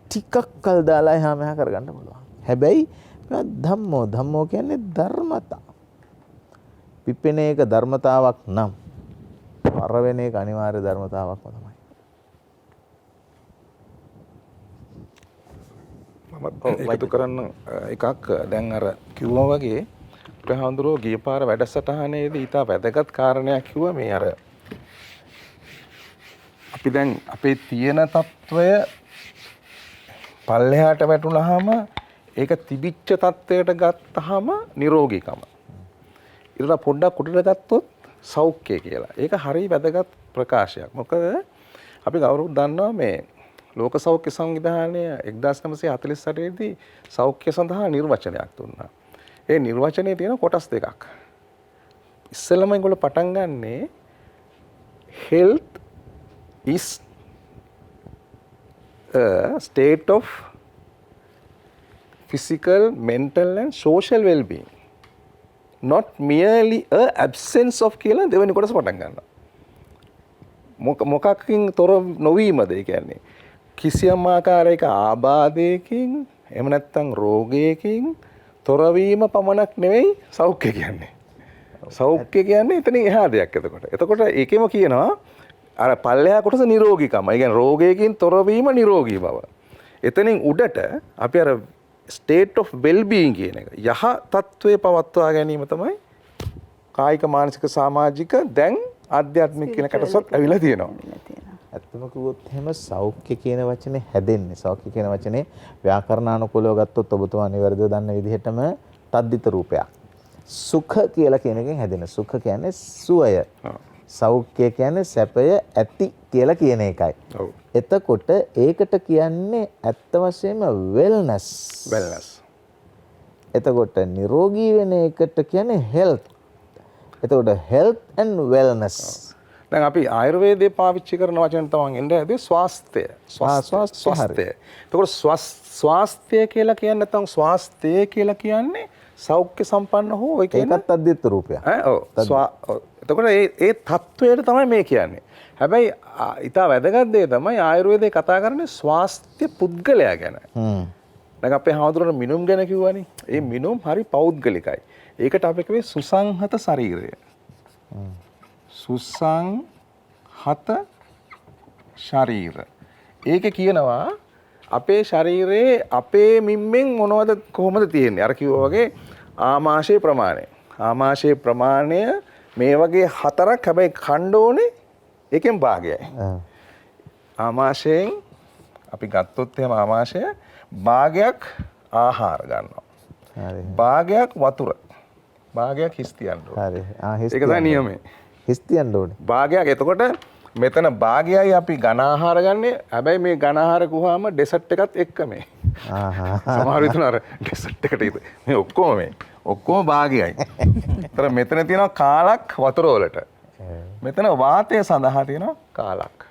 ටිකක් කල් දාලා එහා මෙහා කරගන්න පුළුවන්. හැබැයි මේවා ධම්මෝ කියන්නේ ධර්මතා. පිපෙන එක ධර්මතාවක් නම් මර වෙන එක අනිවාර්ය ධර්මතාවක්ම තමයි. මම එකතු කරන්න එකක් දැන් අර කිව්වා වගේ ප්‍රහාඳුරෝ ගිය පාර වැඩසටහනේදී ඊට වැදගත් කාරණයක් කිව්වා මේ අර අපි දැන් අපේ තියෙන తত্ত্বය පල්ලෙහාට වැටුනහම ඒක තිබිච්ච තත්ත්වයට ගත්තාම නිරෝගීකම. ඊට පොඩ්ඩක් උඩට ගත්තොත් සෞඛ්‍යය කියලා. ඒක හරිය වැදගත් ප්‍රකාශයක්. මොකද අපි කවුරුත් දන්නවා මේ ලෝක සෞඛ්‍ය සංවිධානය 1948 දී සෞඛ්‍ය සඳහා නිර්වචනයක් දුන්නා. ඒ නිර්වචනයේ තියෙන කොටස් දෙකක්. ඉස්සෙල්ලම ඒගොල්ලෝ පටන් ගන්නේ health is a state of physical, mental and social well-being. Not merely a absence of කියලා දෙවෙනි කොටස පටන් ගන්නවා. මොකක්කින් තොර නොවීමද ඒ කියන්නේ? කිසියම් ආකාරයක ආබාධයකින් එහෙම නැත්නම් රෝගයකින් තොරවීම පමණක් නෙවෙයි සෞඛ්‍ය කියන්නේ. සෞඛ්‍ය කියන්නේ එතනින් එහා දෙයක් එතකොට. එතකොට ඒකෙම කියනවා අර පල්ලෙහා කොටස නිරෝගීකම. ඒ කියන්නේ රෝගයකින් තොරවීම නිරෝගී බව. එතනින් උඩට අපි අර state of well-being කියන එක යහ තත්වයේ පවත්වා ගැනීම තමයි කායික මානසික සමාජික දැන් ආධ්‍යාත්මික කියන කටසොත් ඇවිල්ලා තියෙනවා. ඇත්තම කිව්වොත් එහෙම සෞඛ්‍ය කියන වචනේ හැදෙන්නේ. සෞඛ්‍ය කියන වචනේ ව්‍යාකරණානුකූලව ගත්තොත් ඔබතුමා නිවැරදිව දන්න විදිහටම තද්දිත රූපයක්. සුඛ කියලා කියන එකෙන් හැදෙන. සුඛ කියන්නේ සුවය. සෞඛ්‍ය කියන්නේ සැපය ඇති කියලා කියන එකයි. ඔව්. එතකොට ඒකට කියන්නේ ඇත්ත වශයෙන්ම වෙල්නස්. එතකොට නිරෝගී වෙන එකට කියන්නේ health. එතකොට health and wellness. දැන් අපි ආයුර්වේදයේ පාවිච්චි කරන වචන තමයි එන්නේ ඇදී ස්වාස්ථ්‍ය. ස්වාස්ථ්‍ය. එතකොට ස්වාස්ථ්‍ය කියලා කියන්නේ නැත්නම් ස්වාස්ථ්‍ය කියලා කියන්නේ සෞඛ්‍ය සම්පන්න හෝ ඒ කියන්නේ ඒකත් අද්දිත් රූපයක්. එතකොට ඒ තත්වයට තමයි මේ කියන්නේ. හැබැයි ඊට වැදගත් දේ තමයි ආයුර්වේදයේ කතා කරන්නේ ස්වාස්ථ්‍ය පුද්ගලයා ගැන. දැන් අපේ හාමුදුරනේ මිනුම් ගැන කිව්වනේ. ඒ මිනුම් හරි පෞද්ගලිකයි. ඒකට අපි කියවේ සුසංහත ශරීරය. සුසංහත ශරීර. ඒකේ කියනවා අපේ ශරීරයේ අපේ මිම්මෙන් මොනවද කොහොමද තියෙන්නේ? අර කිව්වා වගේ ආමාශයේ ප්‍රමාණය. ආමාශයේ ප්‍රමාණය මේ වගේ හතරක් හැබැයි ඛණ්ඩ ඕනේ එකෙන් භාගයයි. ආමාශයෙන් අපි ගත්තොත් එහෙම ආමාශය භාගයක් ආහාර ගන්නවා. හරි. භාගයක් වතුර. භාගයක් හිස් තියන්න ඕනේ. හරි. ඒක තමයි නියමය. හිස් තියන්න ඕනේ. භාගයක් එතකොට මෙතන භාගයයි අපි ඝන ආහාර ගන්නෙ. හැබැයි මේ ඝන ආහාර කුහාම ඩෙසර්ට් එකත් එක්ක මේ. සමහර විට අර ඩෙසර්ට් එකට මේ ඔක්කොම භාගයයි. ඒතර මෙතන තියෙනවා කාලක් වතුර වලට. මෙතන වාතය සඳහා තියෙනවා කාලක්.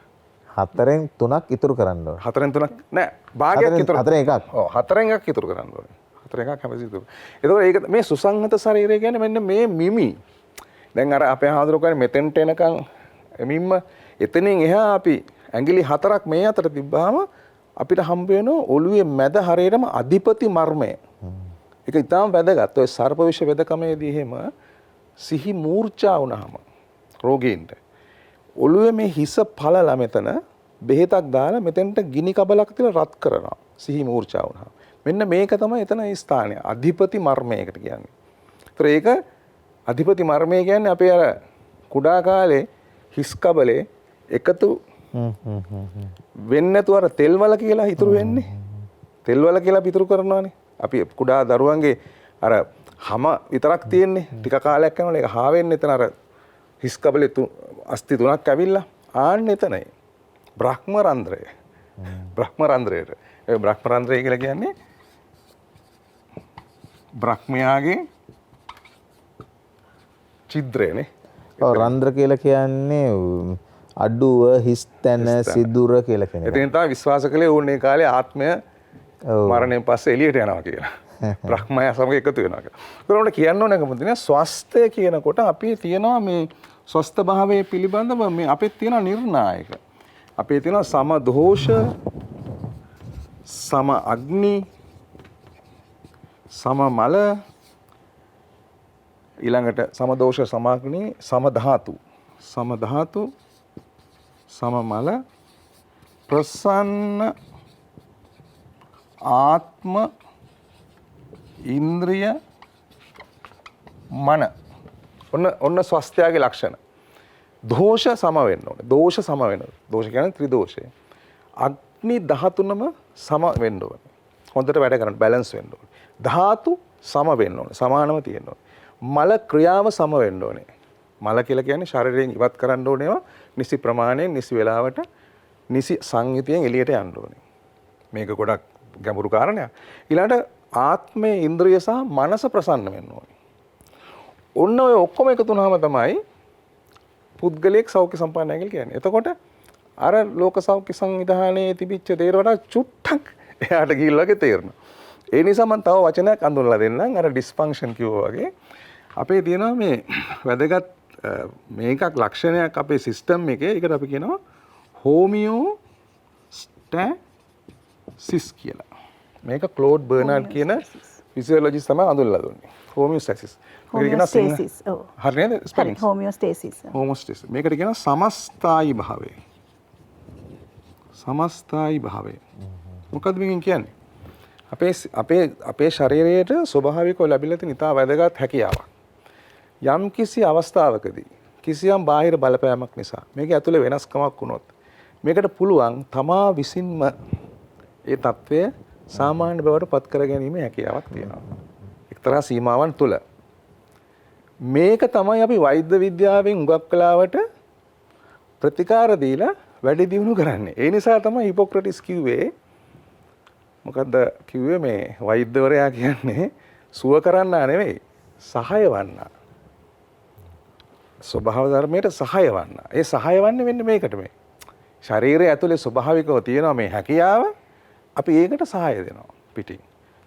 4න් 3ක් ඉතුරු කරන්න ඕනේ. 4න් 3ක් නෑ භාගයක් ඉතුරු. 4න් එකක්. ඔව් 4න් එකක් ඉතුරු කරන්න ඕනේ. 4න් එකක් හැමතිස්සෙම ඉතුරු. ඒතකොට ඒක මේ සුසංහත ශරීරය කියන්නේ මෙන්න මේ මිමි. දැන් අර අපේ හාමුදුරුවෝ කියන්නේ මෙතෙන්ට එනකන් මිම්ම එතනින් එහා අපි ඇඟිලි 4ක් මේ අතර තිබ්බාම අපිට හම්බ වෙනවා ඔළුවේ මැද හරියටම අධිපති මර්මය. ඒක ඉතාම වැදගත්. ඔය සර්ප විෂ වෙදකමේදී එහෙම සිහි මූර්ඡා වුණාම රෝගීන්ට ඔළුවේ මේ හිස පළලා මෙතන බෙහෙතක් දාලා මෙතෙන්ට ගිනි කබලක් තියලා රත් කරනවා. සිහි මූර්ඡා වුණාම. මෙන්න මේක තමයි එතන ඒ ස්ථානය. අධිපති මර්මයකට කියන්නේ. ඒතර ඒක අධිපති මර්මය කියන්නේ අපේ අර කුඩා කාලේ හිස් කබලේ එකතු වෙන්නේ නැතුව අර තෙල් වල කියලා ඉතුරු වෙන්නේ. තෙල් වල කියලා පිටුරු කරනවානේ. අපි කුඩා දරුවන්ගේ අර හැම විතරක් තියෙන්නේ. ටික කාලයක් යනකොට ඒක හා වෙන්නේ එතන අර හිස් කබලේ අස්ථි තුනක් ඇවිල්ලා ආන්න එතනයි. බ්‍රහ්ම රන්ධරය. බ්‍රහ්ම රන්ධරයට. ඒ බ්‍රහ්ම රන්ධරය කියලා කියන්නේ බ්‍රහ්මයාගේ චිද්‍රයනේ. ඔව් රන්ධ්‍ර කියලා කියන්නේ අඩුව හිස් තැන සිදුර කියලා කියන එක. එතෙන් තමයි විශ්වාස කළේ ඕනේ කාලේ ආත්මය මරණයෙන් පස්සේ එළියට යනවා කියලා. බ්‍රහ්මයා සමග එකතු වෙනවා කියලා. ඒකට කියන්න ඕනේ මොකද? ස්වස්ථය කියනකොට අපි තියනවා මේ ස්වස්ථ භාවයේ පිළිබඳව මේ අපේ තියෙන නිර්ණායක. අපේ තියෙන සම දෝෂ, සම අග්නි, සම මල, ඊළඟට සම දෝෂ, සම අග්නි, සම ධාතු, සම මල, ප්‍රසන්න ආත්ම, ඉන්ද්‍රිය, මන. ඔන්න ස්වස්ථයාගේ ලක්ෂණ. දෝෂ සම වෙන්න ඕනේ. දෝෂ සම වෙනවා. දෝෂ කියන්නේ ත්‍රිදෝෂය. අග්නි 13ම සම වෙන්න ඕනේ. හොඳට වැඩ කරන්න බැලන්ස් වෙන්න ඕනේ. ධාතු සම වෙන්න ඕනේ. සමානව තියෙන්න ඕනේ. මල ක්‍රියාව සම වෙන්න ඕනේ. මල කියලා කියන්නේ ශරීරයෙන් ඉවත් කරන්න ඕනේ ඒවා නිසි ප්‍රමාණයෙන් නිසි වෙලාවට නිසි සංයුතියෙන් එළියට යන්න ඕනේ. මේක ගොඩක් ගැඹුරු කාරණයක්. ඊළඟට ආත්මය, ඉන්ද්‍රිය සහ මනස ප්‍රසන්න වෙන්න ඕනේ. ඔන්න ඔය ඔක්කොම එකතු වුණාම තමයි පුද්ගලයෙක් සෞඛ්‍ය සම්පන්නයි කියලා කියන්නේ. එතකොට අර ලෝක සෞඛ්‍ය සංවිධානයේ තිබිච්ච දේට වඩා චුට්ටක් එයාට ගිහිල්ලා වගේ තේරෙනවා. ඒ නිසා මම තව වචනයක් අඳුනලා දෙන්නම්. අර ඩිස්ෆන්ක්ෂන් කිව්වා වගේ අපේ තියෙනවා මේ වැදගත් මේකක් ලක්ෂණයක් අපේ සිස්ටම් එකේ. ඒකට අපි කියනවා හෝමියෝස්ටැසිස් කියලා. මේක ක්ලෝඩ් බර්නාඩ් කියන ෆිසියොලොජිස්ට් තමයි අඳුනලා දුන්නේ. හෝමියෝස්ටැසිස්. හෝමියෝස්ටේසිස්. ඔව්. හරි නේද? ස්පෙලිං. හෝමියෝස්ටේසිස්. හෝමෝස්ටේසිස්. මේකට කියනවා සමස්ථායි භාවය. සමස්ථායි භාවය. මොකද්ද මේකෙන් කියන්නේ? අපේ ශරීරයට ස්වභාවිකව ලැබිලා තියෙන ඉතා වැදගත් හැකියාවක්. යම් කිසි අවස්ථාවකදී කිසියම් බාහිර බලපෑමක් නිසා මේක ඇතුලේ වෙනස්කමක් වුණොත් මේකට පුළුවන් තමා විසින්ම ඒ తත්වය සාමාන්‍ය බවට පත් කර ගැනීම හැකියාවක් තියෙනවා. එක්තරා සීමාවන් තුල. මේක තමයි අපි වෛද්‍ය විද්‍යාවෙන් උගක් කලාවට ප්‍රතිකාර දීලා වැඩි දියුණු කරන්නේ. ඒ නිසා තමයි හිපොක්‍රටිස් කිව්වේ මොකද්ද කිව්වේ මේ වෛද්‍යවරයා කියන්නේ සුව කරන්නා නෙවෙයි සහාය වන්නා. ස්වභාව ධර්මයට සහාය වන්නා. ඒ සහාය වන්නේ වෙන්නේ මේකට මේ. ශරීරය ඇතුලේ ස්වභාවිකව තියෙනවා මේ හැකියාව. අපි ඒකට සහාය දෙනවා පිටින්.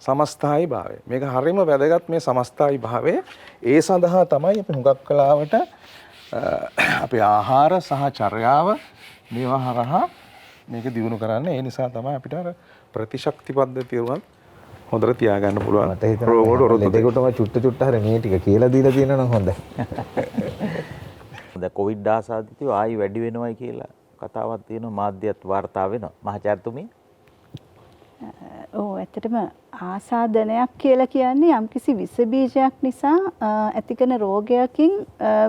සමස්ථායි භාවය. මේක හරියම වැදගත් මේ සමස්ථායි භාවය. ඒ සඳහා තමයි අපි හුඟක් කලාවට අපේ ආහාර සහ චර්යාව මේවා හරහා මේක දිනු කරන්නේ. ඒ නිසා තමයි අපිට අර ප්‍රතිශක්ති පද්ධතිය උනත් හොඳට තියාගන්න පුළුවන්. මට හිතෙනවා දෙකටම චුට්ට හරි මේ ටික කියලා දීලා තියෙනවා නම් හොඳයි. දැන් කොවිඩ් ආසාදිතව ආයි වැඩි වෙනවයි කියලා කතාවක් තියෙනවා මාධ්‍යත් වාර්තා වෙනවා. මහාචාර්යතුමී ඔව් ඇත්තටම ආසාදනයක් කියලා කියන්නේ යම්කිසි විස බීජයක් නිසා ඇති කරන රෝගයකින්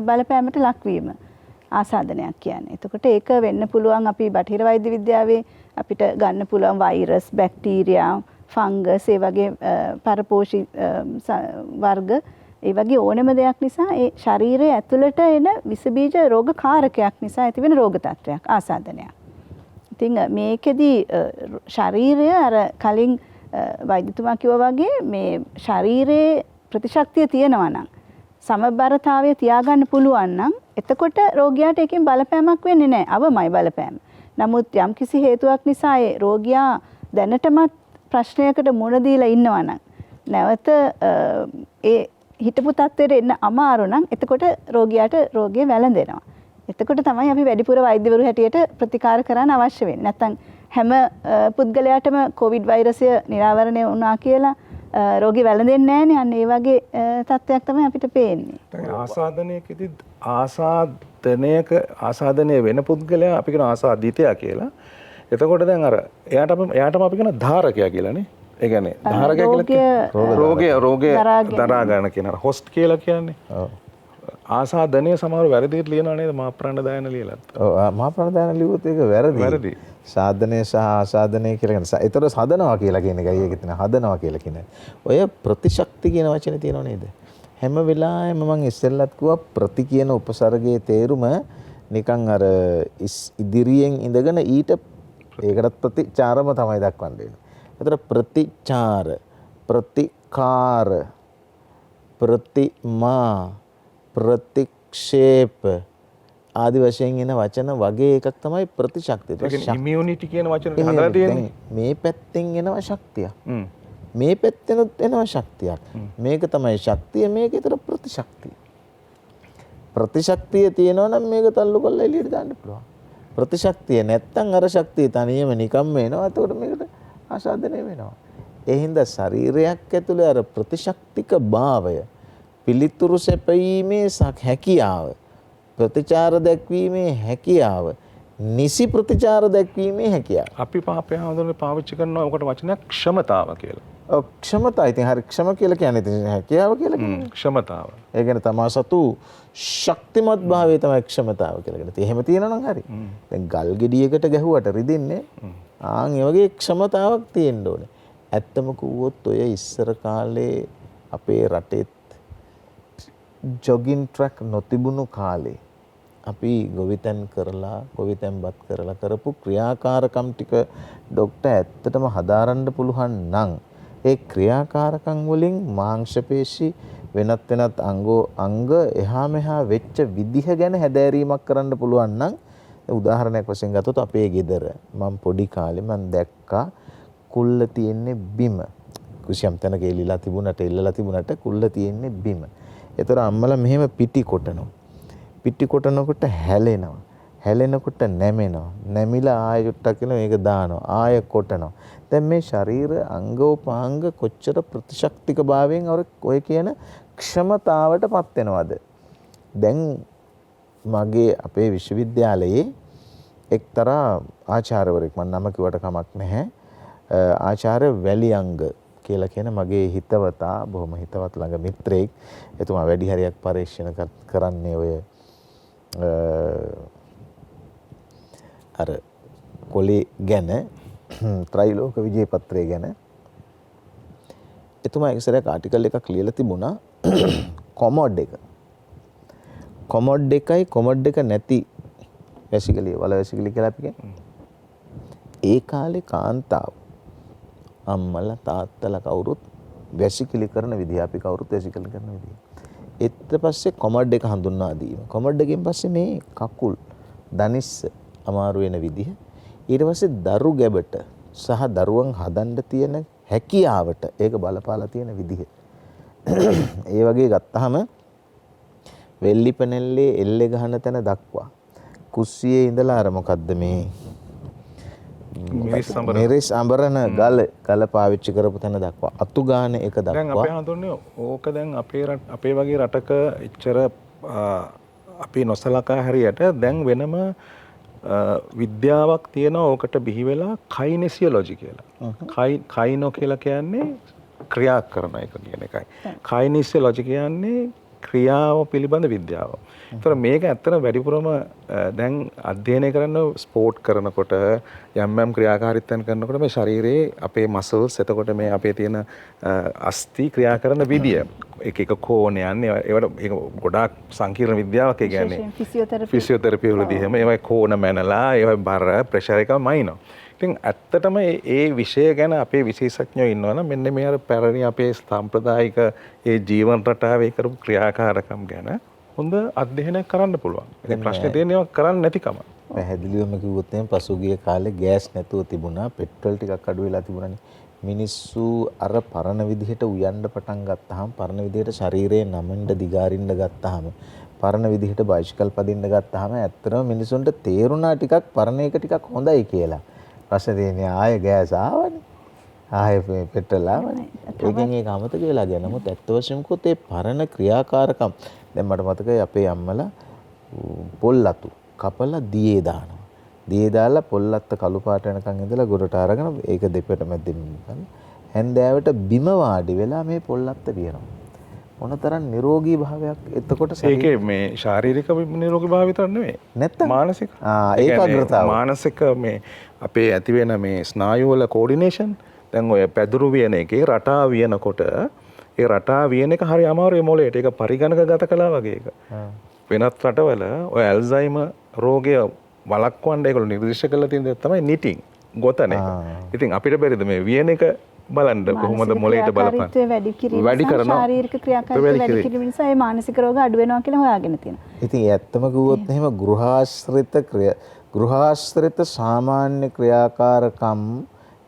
බලපෑමට ලක්වීම ආසාදනයක් කියන්නේ. එතකොට ඒක වෙන්න පුළුවන් අපි බටහිර වෛද්‍ය විද්‍යාවේ අපිට ගන්න පුළුවන් වෛරස්, බැක්ටීරියා, ෆංගස්, ඒ වගේ පරපෝෂි වර්ග, ඒ වගේ ඕනෑම දෙයක් නිසා ඒ ශරීරයේ ඇතුළට එන විස බීජ රෝග කාරකයක් නිසා ඇතිවෙන රෝග තත්ත්වයක් ආසාදනයක්. ඉතින් මේකෙදී ශරීරය අර කලින් වෛද්‍යතුමා කිව්වා වගේ මේ ශරීරයේ ප්‍රතිශක්තිය තියෙනවා නම් සමබරතාවය තියාගන්න පුළුවන් නම් එතකොට රෝගියාට එකකින් බලපෑමක් වෙන්නේ නැහැ. අවමයි බලපෑම. නමුත් යම්කිසි හේතුවක් නිසා ඒ රෝගියා දැනටමත් ප්‍රශ්නයකට මුහුණ දීලා ඉන්නවා නම් නැවත ඒ හිතපු තත්ත්වයට එන්න අමාරු නම් එතකොට රෝගියාට රෝගය වැළඳෙනවා. එතකොට තමයි අපි වැඩිපුර වෛද්‍යවරු හැටියට ප්‍රතිකාර කරන්න අවශ්‍ය වෙන්නේ. නැත්නම් හැම පුද්ගලයාටම කොවිඩ් වෛරසය නිරාවරණය වුණා කියලා රෝගී වැළඳෙන්නේ නැහනේ. අන්න ඒ වගේ තත්ත්වයක් තමයි අපිට පේන්නේ. ආසාදනයකදී ආසාදනය වෙන පුද්ගලයා අපි කියන ආසාදිතයා කියලා. එතකොට දැන් අර එයාටම අපි කියන ධාරකයා කියලානේ. ඒ කියන්නේ ධාරකයා කියලා රෝගය දරා ගන්න කියන හොස්ට් කියලා කියන්නේ. ඔව්. ආසාදනය සමහර වැරදිට ලියනවා නේද මා ප්‍රාණදායන ලියලත්. ඔව් මා ප්‍රාණදායන ලියුවොත් ඒක වැරදි. සාධනය සහ ආසාදනය කියලා කියන. ඒතර හදනවා කියලා කියන එකයි ඒකේ තියෙන හදනවා කියලා කියන්නේ. ඔය ප්‍රතිශක්ති කියන වචනේ තියෙනව නේද? හැම වෙලාවෙම මම ඉස්සෙල්ලත් කිව්වා ප්‍රති කියන උපසර්ගයේ තේරුම නිකන් අර ඉදිරියෙන් ඉඳගෙන ඊට ඒකට ප්‍රතිචාරම තමයි දක්වන්නේ. ඒතර ප්‍රතිචාර, ප්‍රතිකාර, ප්‍රතිමා, ප්‍රතික්ෂේප ආදි වශයෙන් එන වචන වගේ එකක් තමයි ප්‍රතිශක්තිය. ඒ කියන්නේ ඉමුනිටි කියන වචනේ හදලා තියෙන්නේ. මේ පැත්තෙන් එනවා ශක්තිය. මේ පැත්තෙනුත් එනවා ශක්තියක්. මේක තමයි ශක්තිය, මේක ඒතර ප්‍රතිශක්තිය. ප්‍රතිශක්තිය තියෙනවා නම් මේක තල්ලු කරලා එළියට දාන්න පුළුවන්. ප්‍රතිශක්තිය නැත්තම් අර ශක්තිය තනියම නිකම්ම එනවා. එතකොට මේකට ආසාදනය වෙනවා. ඒ හින්දා ශරීරයක් ඇතුලේ අර ප්‍රතිශක්තික භාවය, පිළිතුරු සැපීමේ හැකියාව, ප්‍රතිචාර දැක්වීමේ හැකියාව, නිසි ප්‍රතිචාර දැක්වීමේ හැකියාව. අපි පාපය හඳුනන පාවිච්චි කරනවා ඔකට වචනයක් ක්ෂමතාව කියලා. ඔව් ක්ෂමතාව. ඉතින් හරි ක්ෂම කියලා කියන්නේ ඉතින් හැකියාව කියලා කියන්නේ. ක්ෂමතාව. ඒ කියන්නේ තමා සතු ශක්තිමත් භාවය තමයි ක්ෂමතාව කියලා කියන්නේ. එහෙම තියෙනවා නම් හරි. දැන් ගල් ගෙඩියකට ගැහුවට රිදින්නේ ආන් ඒ වගේ ක්ෂමතාවක් තියෙන්න ඕනේ. ඇත්තම කිව්වොත් ඔය ඉස්සර කාලේ අපේ රටේ ජොගින් ට්‍රැක් නොතිබුණු කාලේ අපි ගොවිතැන්පත් කරලා කරපු ක්‍රියාකාරකම් ටික ડોක්ටර් ඇත්තටම හදාරන්න පුළුවන් නම් ඒ ක්‍රියාකාරකම් වලින් මාංශ පේශි වෙනත් අංග එහා මෙහා වෙච්ච විදිහ ගැන හැදෑරීමක් කරන්න පුළුවන් නම් උදාහරණයක් වශයෙන් ගත්තොත් අපේ ගෙදර මම පොඩි කාලේ මම දැක්කා කුල්ල තියෙන්නේ බිම. කුසියම් තැනක එල්ලලා තිබුණට කුල්ල තියෙන්නේ බිම. ඒතර අම්මලා මෙහෙම පිටි කොටනවා. පිටි කොටනකොට හැලෙනවා. හැලෙනකොට නැමෙනවා. නැමිලා ආයෙ චුට්ටක් වෙනවා මේක දානවා. ආයෙ කොටනවා. දැන් මේ ශරීර අංගෝපාංග කොච්චර ප්‍රතිශක්තික භාවයෙන් ඔය කියන ක්ෂමතාවටපත් වෙනවද? දැන් මගේ අපේ විශ්වවිද්‍යාලයේ එක්තරා ආචාර්යවරයෙක් මම නම කිව්වට කමක් නැහැ. ආචාර්ය වැලියංග කියලා කියන මගේ හිතවතා බොහොම හිතවත් ළඟ මිත්‍රයෙක්. එතුමා වැඩි හරියක් පරීක්ෂණ කරන්නේ ඔය අර කොලේ ගැන ත්‍රිලෝක විජය පත්‍රය ගැන. එතුමා එක සැරයක් ආටිකල් එකක් ලියලා තිබුණා කොමොඩ් එක. කොමොඩ් එකයි කොමොඩ් එක නැති වැසිකිළිය වල වැසිකිළිය කියලා අපි කියන්නේ. ඒ කාලේ කාන්තාව අම්මලා තාත්තලා කවුරුත් වැසිකිලි කරන විදිහ අපි කවුරුත් වැසිකිලි කරන විදිහ. ඊට පස්සේ කොමඩ් එක හඳුන්වා දීම. කොමඩ් එකෙන් පස්සේ මේ කකුල් දනිස්ස අමාරු වෙන විදිහ. ඊට පස්සේ දරු ගැබට සහ දරුවන් හදන්න තියෙන හැකියාවට ඒක බලපාලා තියෙන විදිහ. ඒ වගේ ගත්තාම වෙල්ලි පැනල්ලේ එල්ලේ ගහන තැන දක්වා කුස්සියේ ඉඳලා අර මොකද්ද මේ මිරිස් අඹරන ගල පාවිච්චි කරපු තැන දක්වා අතු ගාන එක දක්වා දැන් අපේ හඳුන්නේ ඕක දැන් අපේ වගේ රටක එච්චර අපි නොසලකා හරියට දැන් වෙනම විද්‍යාවක් තියෙනවා ඕකට බිහි වෙලා කයිනෙසියොලොජි කියලා. කයිනෝ කියලා කියන්නේ ක්‍රියා කරන එක කියන එකයි. කයිනෙසියොලොජි කියන්නේ ක්‍රියාව පිළිබඳ විද්‍යාව. ඒතර මේක ඇත්තට වැඩිපුරම දැන් අධ්‍යයනය කරන ස්පෝර්ට් කරනකොට යම් ක්‍රියාකාරීත්වයන් කරනකොට මේ ශරීරයේ අපේ මසල්ස් එතකොට මේ අපේ තියෙන අස්ථි ක්‍රියා කරන විදිය එක කෝණයන් ඒවට ගොඩාක් සංකීර්ණ විද්‍යාවක් ඒ කියන්නේ ෆිසියෝതെරපි වලදී එහෙම ඒවා කෝණ මැනලා ඒවා බර ප්‍රෙෂර් එක මයින්නවා. ඉතින් ඇත්තටම මේ විෂය ගැන අපේ විශේෂඥයෝ ඉන්නවනම් මෙන්න මේ අර පැරණි අපේ සාම්ප්‍රදායික ඒ ජීවන රටාවේ කරපු ක්‍රියාකාරකම් ගැන හොඳ අධ්‍යයනයක් කරන්න පුළුවන්. ඉතින් ප්‍රශ්නේ තියෙන්නේ ඒවා කරන්නේ නැතිකම. පැහැදිලිවම කිව්වොත් එහෙනම් පසුගිය කාලේ ගෑස් නැතුව තිබුණා, පෙට්‍රල් ටිකක් අඩු වෙලා තිබුණානේ. මිනිස්සු අර පරණ විදිහට උයන්න පටන් ගත්තාම, පරණ විදිහට ශරීරයේ නමන්න දිගාරින්න ගත්තාම, පරණ විදිහට බයිසිකල් පදින්න ගත්තාම ඇත්තටම මිනිසුන්ට තේරුණා ටිකක් පරණ එක ටිකක් හොඳයි කියලා. ප්‍රශ්නේ තියෙන්නේ ආයෙ ගෑස් ආවනේ. ආයෙ පෙට්‍රල් ආවනේ. ඒකෙන් ඒක අමතක වෙලා ගියා. නමුත් ඇත්ත වශයෙන්ම කොත් ඒ පරණ ක්‍රියාකාරකම් දැන් මට මතකයි අපේ අම්මලා පොල්ලතු කපලා දියේ දානවා. දියේ දාලා පොල්ලත්ත කළු පාට වෙනකන් ඉඳලා ගොඩට අරගෙන ඒක දෙපැට මැදින් හැන්දෑවට බිම වාඩි වෙලා මේ පොල්ලත්ත වියනවා. මොනතරම් නිරෝගී භාවයක් එතකොට ඒකේ මේ ශාරීරික නිරෝගී භාවය විතර නෙවෙයි. නැත්තම් මානසික ඒකාග්‍රතාව. මානසික මේ අපේ ඇති වෙන මේ ස්නායු වල කෝඩිනේෂන් දැන් ඔය පැදුරු වියන එකේ රටා වියනකොට ඒ රටා වියන එක හරි අමාරුයි මොළයට. ඒක පරිගණකගත කළා වගේ එක. වෙනත් රටවල ඔය ඇල්සයිමර් රෝගය වළක්වන්න ඒගොල්ලෝ නිර්දිෂ්ට කරලා තියෙන දේ තමයි නිටිං ගොතන එක. ඉතින් අපිට බැරිද මේ වියන එක බලන්න කොහොමද මොළයට බලපන්නේ? වැඩි කරනවා. ශාරීරික ක්‍රියාකාරීත්වය වැඩි කිරීම නිසා ඒ මානසික රෝග අඩු වෙනවා කියලා හොයාගෙන තියෙනවා. ඉතින් ඇත්තම කිව්වොත් එහෙම ගෘහාශ්‍රිත සාමාන්‍ය ක්‍රියාකාරකම්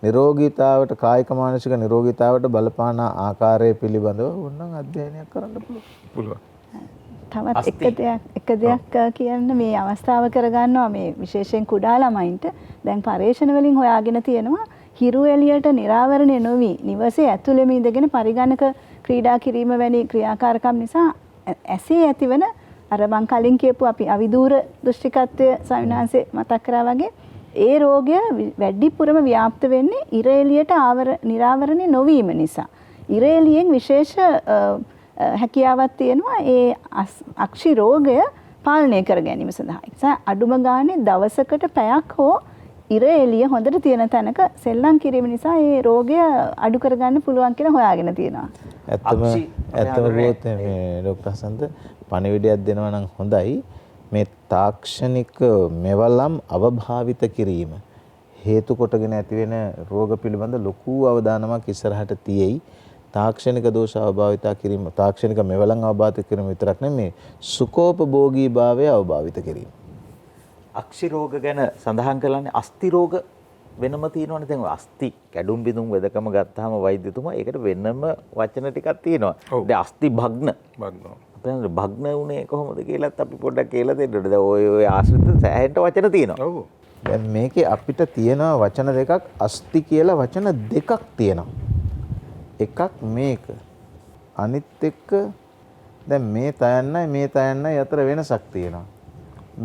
නිරෝගීතාවට කායික මානසික නිරෝගීතාවට බලපාන ආකාරය පිළිබඳව ඕනනම් අධ්‍යයනයක් කරන්න පුළුවන්. තවත් එක දෙයක් කියන්න මේ අවස්ථාව කරගන්නවා මේ විශේෂයෙන් කුඩා ළමයින්ට දැන් පරීක්ෂණ වලින් හොයාගෙන තියෙනවා හිරු එළියට නිරාවරණය නොවි නිවසේ ඇතුළෙම ඉඳගෙන පරිගණක ක්‍රීඩා කිරීම වැනි ක්‍රියාකාරකම් නිසා ඇසේ ඇතිවන අර මං කලින් කියපු අපි අවිදූර දෘෂ්ටිකත්වය ස්වාමිනාංශේ මතක් කරා වගේ ඒ රෝගය වැඩිපුරම ව්‍යාප්ත වෙන්නේ ඉර එළියට නිරාවරණය නොවීම නිසා. ඉර එළියෙන් විශේෂ හැකියාවක් තියෙනවා ඒ අක්ෂි රෝගය පාලනය කර ගැනීම සඳහා. ඒ නිසා අඩුම ගානේ දවසකට පැයක් හෝ ඉර එළිය හොඳට තියෙන තැනක සෙල්ලම් කිරීම නිසා ඒ රෝගය අඩු කරගන්න පුළුවන් කියලා හොයාගෙන තියෙනවා. ඇත්තම මේ ડોක්ටර් හසන්ත පණිවිඩයක් දෙනවා නම් හොඳයි. මේ තාක්ෂණික මෙවලම් අවභාවිත කිරීම හේතු කොටගෙන ඇතිවෙන රෝග පිළිබඳ ලොකු අවධානමක් ඉස්සරහට තියෙයි. තාක්ෂණික දෝෂ අවභාවිත කිරීම, තාක්ෂණික මෙවලම් අවභාවිත කිරීම විතරක් නෙමෙයි සුකෝපභෝගීභාවය අවභාවිත කිරීම. අක්ෂි රෝග ගැන සඳහන් කළානේ අස්ථි රෝග වෙනම තියෙනවනේ. දැන් අස්ථි කැඩුම් බිඳුම් වෙදකම ගත්තාම වෛද්‍යතුමා ඒකට වෙනම වචන ටිකක් තියෙනවා. දැන් අස්ථි භග්න අපේ භග්න උනේ කොහොමද කියලාත් අපි පොඩ්ඩක් කියලා දෙන්න. දැන් ඔය ආශ්‍රිත සෑහෙන්න වචන තියෙනවා. ඔව්. දැන් මේකේ අපිට තියෙනවා වචන දෙකක් අස්ථි කියලා වචන දෙකක් තියෙනවා. එකක් මේක. අනිත් එක දැන් මේ තයන්නයි අතර වෙනසක් තියෙනවා.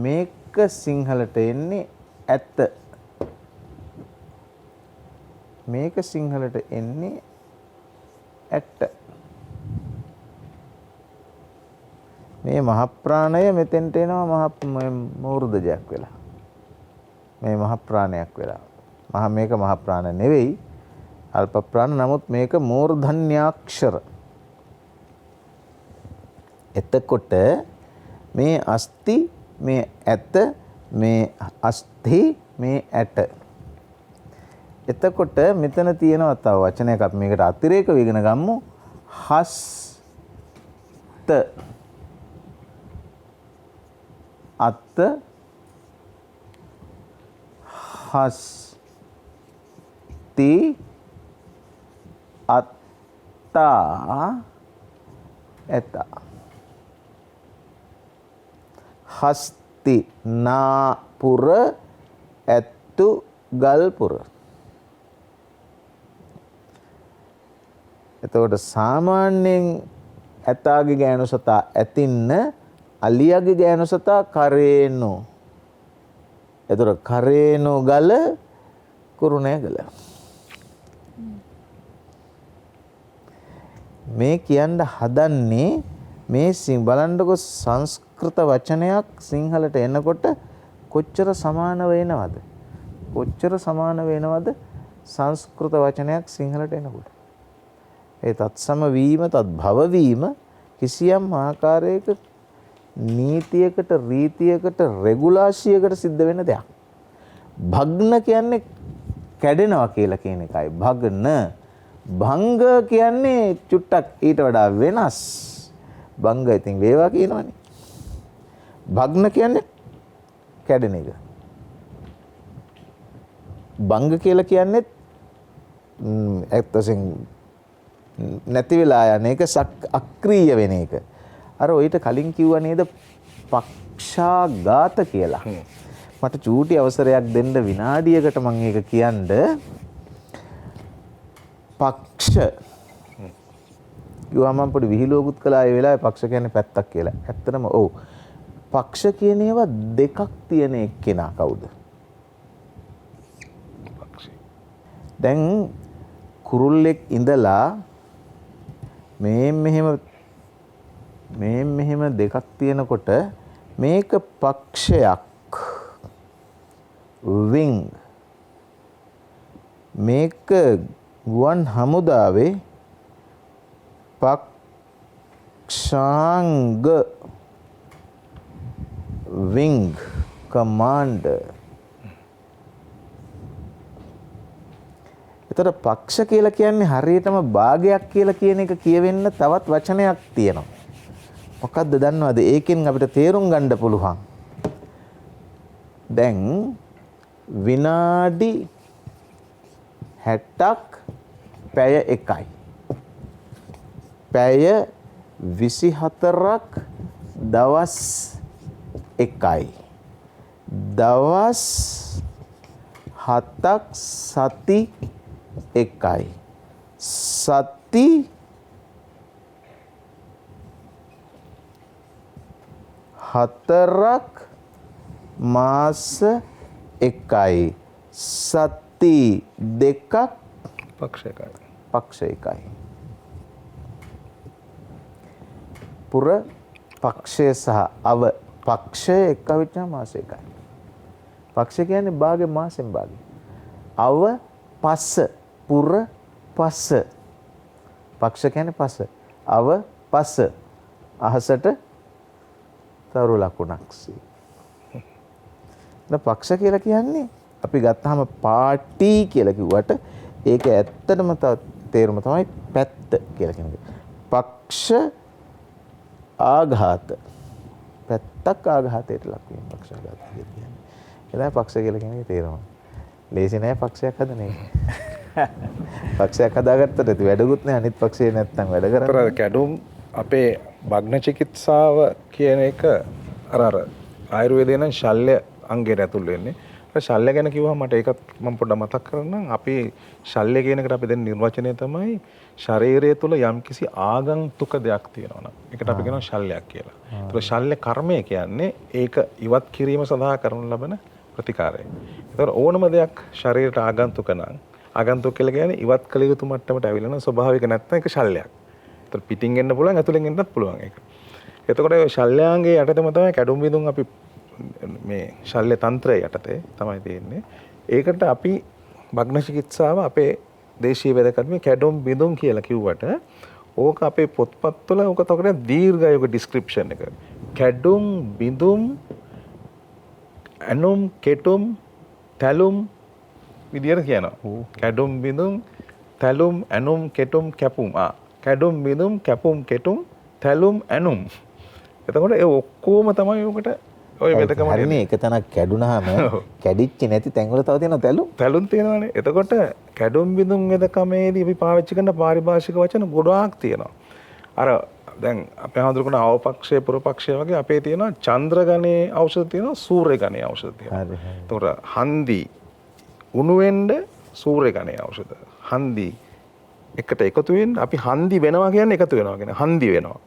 මේක සිංහලට එන්නේ ඇත්ත. මේක සිංහලට එන්නේ ඇත්ත. මේ මහ ප්‍රාණය මෙතෙන්ට එනවා මූර්ධජයක් වෙලා. මේ මහ ප්‍රාණයක් වෙලා. මේක මහ ප්‍රාණ නෙවෙයි. අල්ප ප්‍රාණ. නමුත් මේක මූර්ධන්‍යාක්ෂර. එතකොට මේ අස්ති මේ ඇත මේ අස්ථි මේ ඇට. එතකොට මෙතන තියෙනවා තව වචනයක් අපි මේකට අතිරේක විගණ ගමු. හස්ත අත් හස්ති අත්තා ඇත. හස්ති නාපුර ඇත්තු ගල්පුර. එතකොට සාමාන්‍යයෙන් ඇතාගේ ගෑනු සතා ඇතින්න අලියාගේ ගෑනු සතා කරේනු. එතකොට කරේනු ගල කුරුණෑ ගල. මේ කියන්න හදන්නේ මේ බලන්නකො සංස්කෘත වචනයක් සිංහලට එනකොට කොච්චර සමාන වෙනවද? කොච්චර සමාන වෙනවද සංස්කෘත වචනයක් සිංහලට එනකොට? ඒ තත්සම වීම, තත්භව වීම කිසියම් ආකාරයක නීතියකට, රීතියකට, රෙගුලාසියකට සිද්ධ වෙන දෙයක්. භග්න කියන්නේ කැඩෙනවා කියලා කියන එකයි. භග්න. භංග කියන්නේ චුට්ටක් ඊට වඩා වෙනස්. භංග ඉතින් වේවා කියනවනේ. භග්න කියන්නේ කැඩෙන එක. භංග කියලා කියන්නේ ඇත්තටම නැති වෙලා යන එක, අක්‍රීය වෙන එක. අර ඔయిత කලින් කිව්වා නේද පක්ෂාඝාත කියලා. මට චූටි අවසරයක් දෙන්න විනාඩියකට මම ඒක කියන්න. පක්ෂ කිව්වා මම පොඩි විහිළුවකුත් කළා ඒ වෙලාවේ පක්ෂ කියන්නේ පැත්තක් කියලා. ඇත්තටම ඔව්. පක්ෂ කියන ඒවා දෙකක් තියෙන එක්කෙනා කවුද? දැන් කුරුල්ලෙක් ඉඳලා මෙහෙම දෙකක් තියෙනකොට මේක පක්ෂයක් විං. මේක ගුවන් හමුදාවේ පක්ෂාංග විං කමාන්ඩර්. එතකොට පක්ෂ කියලා කියන්නේ හරියටම භාගයක් කියලා කියන එක කියවෙන්න තවත් වචනයක් තියෙනවා. මොකක්ද දන්නවද? ඒකෙන් අපිට තේරුම් ගන්න පුළුවන්. දැන් විනාඩි 60ක් පැය 1යි. පැය 24ක් දවස් 1යි. දවස් 7ක් සති 1යි. සති 4ක් මාස 1යි. සති 2ක් පක්ෂ 1යි. පුර පක්ෂය සහ අව පක්ෂය එක්ක විතර මාස 1යි. පක්ෂ කියන්නේ භාගෙ මාසෙන් භාගෙ. අව පස්ස පුර පස්ස. පක්ෂ කියන්නේ පස්ස. අව පස්ස. අහසට තරු ලකුණක් සී. පක්ෂ කියලා කියන්නේ අපි ගත්තාම පාටි කියලා කිව්වට ඒක ඇත්තටම තේරුම තමයි පැත්ත කියලා කියන්නේ. පක්ෂ ආඝාත. පැත්තක් ආඝාතයට ලක් වීම පක්ෂාඝාතය කියන්නේ. එතන පක්ෂ කියලා කියන්නේ තේරුම. ලේසි නෑ පක්ෂයක් හදන එක. පක්ෂයක් හදාගත්තට වැඩකුත් නෑ අනිත් පක්ෂේ නැත්තම් වැඩ කරන්නේ. අර කැඩුම් අපේ භග්න චිකිත්සාව කියන එක අර ආයුර්වේදයේ නම් ශල්‍ය අංගයට ඇතුල් වෙන්නේ. ශල්‍ය ගැන කිව්වම මට ඒකත් මම පොඩ්ඩක් මතක් කරන්නම්. අපි ශල්‍ය කියන එකට අපි දෙන නිර්වචනය තමයි ශරීරය තුළ යම්කිසි ආගන්තුක දෙයක් තියෙනවා නම් ඒකට අපි කියනවා ශල්‍යයක් කියලා. ඒතකොට ශල්‍ය කර්මය කියන්නේ ඒක ඉවත් කිරීම සඳහා කරනු ලබන ප්‍රතිකාරය. ඒතකොට ඕනම දෙයක් ශරීරයට ආගන්තුක නම් ආගන්තුක කියලා කියන්නේ ඉවත් කළ යුතු මට්ටමට ඇවිල්ලා නම් ස්වභාවික නැත්නම් ඒක ශල්‍යයක්. ඒතකොට පිටින් එන්න පුළුවන් ඇතුලෙන් එන්නත් පුළුවන් ඒක. එතකොට ඒ ශල්‍යාංගයේ යටතේම තමයි කැඩුම් බිඳුම් අපි මේ ශල්‍ය තන්ත්‍රය යටතේ තමයි තියෙන්නේ. ඒකට අපි භග්න චිකිත්සාව අපේ දේශීය වෛද්‍යකර්මයේ කැඩුම් බිඳුම් කියලා කිව්වට ඕක අපේ පොත්පත්වල ඕක තවකට දීර්ඝයි ඔක ඩිස්ක්‍රිප්ෂන් එක. කැඩුම් බිඳුම් ඇනුම් කෙටුම් තැලුම් විදියට කියනවා. කැඩුම් බිඳුම් තැලුම් ඇනුම් කෙටුම් කැපුම්. කැඩුම් බිඳුම් කැපුම් කෙටුම් තැලුම් ඇනුම්. එතකොට ඒ ඔක්කොම තමයි ඔකට ඔය වෙදකම හරිනේ. එක තැනක් කැඩුනහම කැඩිච්ච නැති තැන්වල තව තියෙනවා තැලුම්. තැලුම් තියෙනවානේ. එතකොට කැඩුම් බිඳුම් වෙදකමේදී අපි පාවිච්චි කරන පාරිභාෂික වචන ගොඩාක් තියෙනවා. අර දැන් අපේ හඳුනන අවපක්ෂය පුරපක්ෂය වගේ අපේ තියෙනවා චන්ද්‍ර ගණයේ ඖෂධ තියෙනවා සූර්ය ගණයේ ඖෂධ තියෙනවා. හරි හරි. එතකොට හන්දි උණු වෙන්න සූර්ය ගණයේ ඖෂධ. හන්දි එකට එකතු වෙන්න අපි හන්දි වෙනවා කියන්නේ එකතු වෙනවා කියන්නේ හන්දි වෙනවා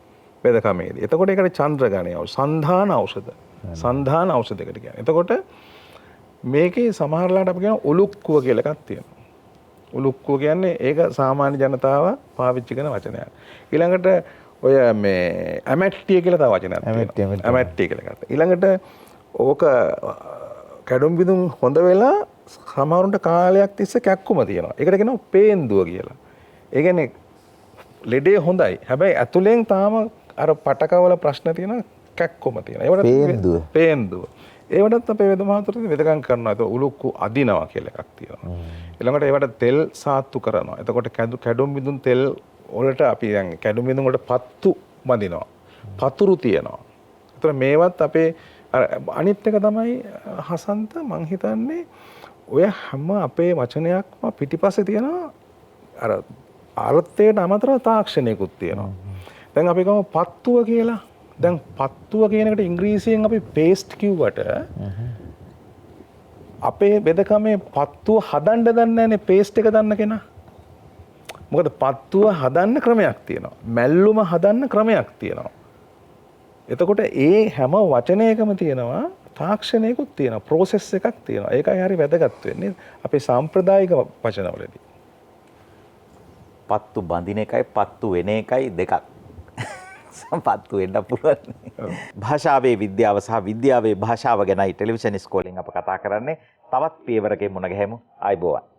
වෙදකමේදී. එතකොට ඒකට චන්ද්‍ර ගණයේ ඖෂධ සන්ධාන ඖෂධ. සන්ධාන ඖෂධයකට කියන්නේ. එතකොට මේකේ සමහරලාට අපි කියන උලුක්කුව කියලා එකක් තියෙනවා. උලුක්කුව කියන්නේ ඒක සාමාන්‍ය ජනතාව පාවිච්චි කරන වචනයක්. ඊළඟට ඔය මේ ඇමැට්ටිය කියලා තව වචනයක් තියෙනවා. ඇමැට්ටිය කියලා එකක්. ඊළඟට ඕක කැඩුම් බිඳුම් හොඳ වෙලා සමහරුන්ට කාලයක් තිස්සේ කැක්කුම තියෙනවා. ඒකට කියනවා පේන්දුව කියලා. ඒ කියන්නේ ලෙඩේ හොඳයි. හැබැයි ඇතුලෙන් තාම අර පටකවල ප්‍රශ්න තියෙනවා කැක්කුම තියෙනවා. ඒවට පේන්දුව. ඒවටත් අපේ වෙද මහතුරුනේ වෙදකම් කරනවා. ඒක උලුක්කු අදිනවා කියලා එකක් තියෙනවා. ඊළඟට ඒවට තෙල් සාත්තු කරනවා. එතකොට කැඩුම් බිඳුම් තෙල් වලට අපි දැන් කැඩුම් බිඳුම් වලට පත්තු බඳිනවා. පතුරු තියෙනවා. ඒතර මේවත් අපේ අනිත් එක තමයි හසන්ත මං හිතන්නේ ඔය හැම අපේ වචනයක්ම පිටිපස්සේ තියෙනවා අර අර්ථයට අමතරව තාක්ෂණයකුත් තියෙනවා. දැන් අපි ගමු පත්තුව කියලා. දැන් පත්තුව කියන එකට ඉංග්‍රීසියෙන් අපි පේස්ට් කිව්වට අපේ වෙදකමේ පත්තුව හදන්න දන්නේ නැනේ පේස්ට් එක දන්න කෙනා. මොකද පත්තුව හදන්න ක්‍රමයක් තියෙනවා. මැල්ලුම හදන්න ක්‍රමයක් තියෙනවා. එතකොට ඒ හැම වචනයකම තියෙනවා තාක්ෂණයකුත් තියෙනවා ප්‍රොසෙස් එකක් තියෙනවා. ඒකයි හරි වැදගත් වෙන්නේ අපේ සාම්ප්‍රදායික වචනවලදී. පත්තු බඳින එකයි පත්තු වෙන එකයි දෙකක්. සම්පත්තු වෙන්න පුළුවන්. භාෂාවේ විද්‍යාව සහ විද්‍යාවේ භාෂාව ගැනයි ටෙලිවිෂන් ඉස්කෝලෙන් අප කතා කරන්නේ. තවත් පියවරකින් මුණ ගැහෙමු. ආයුබෝවන්.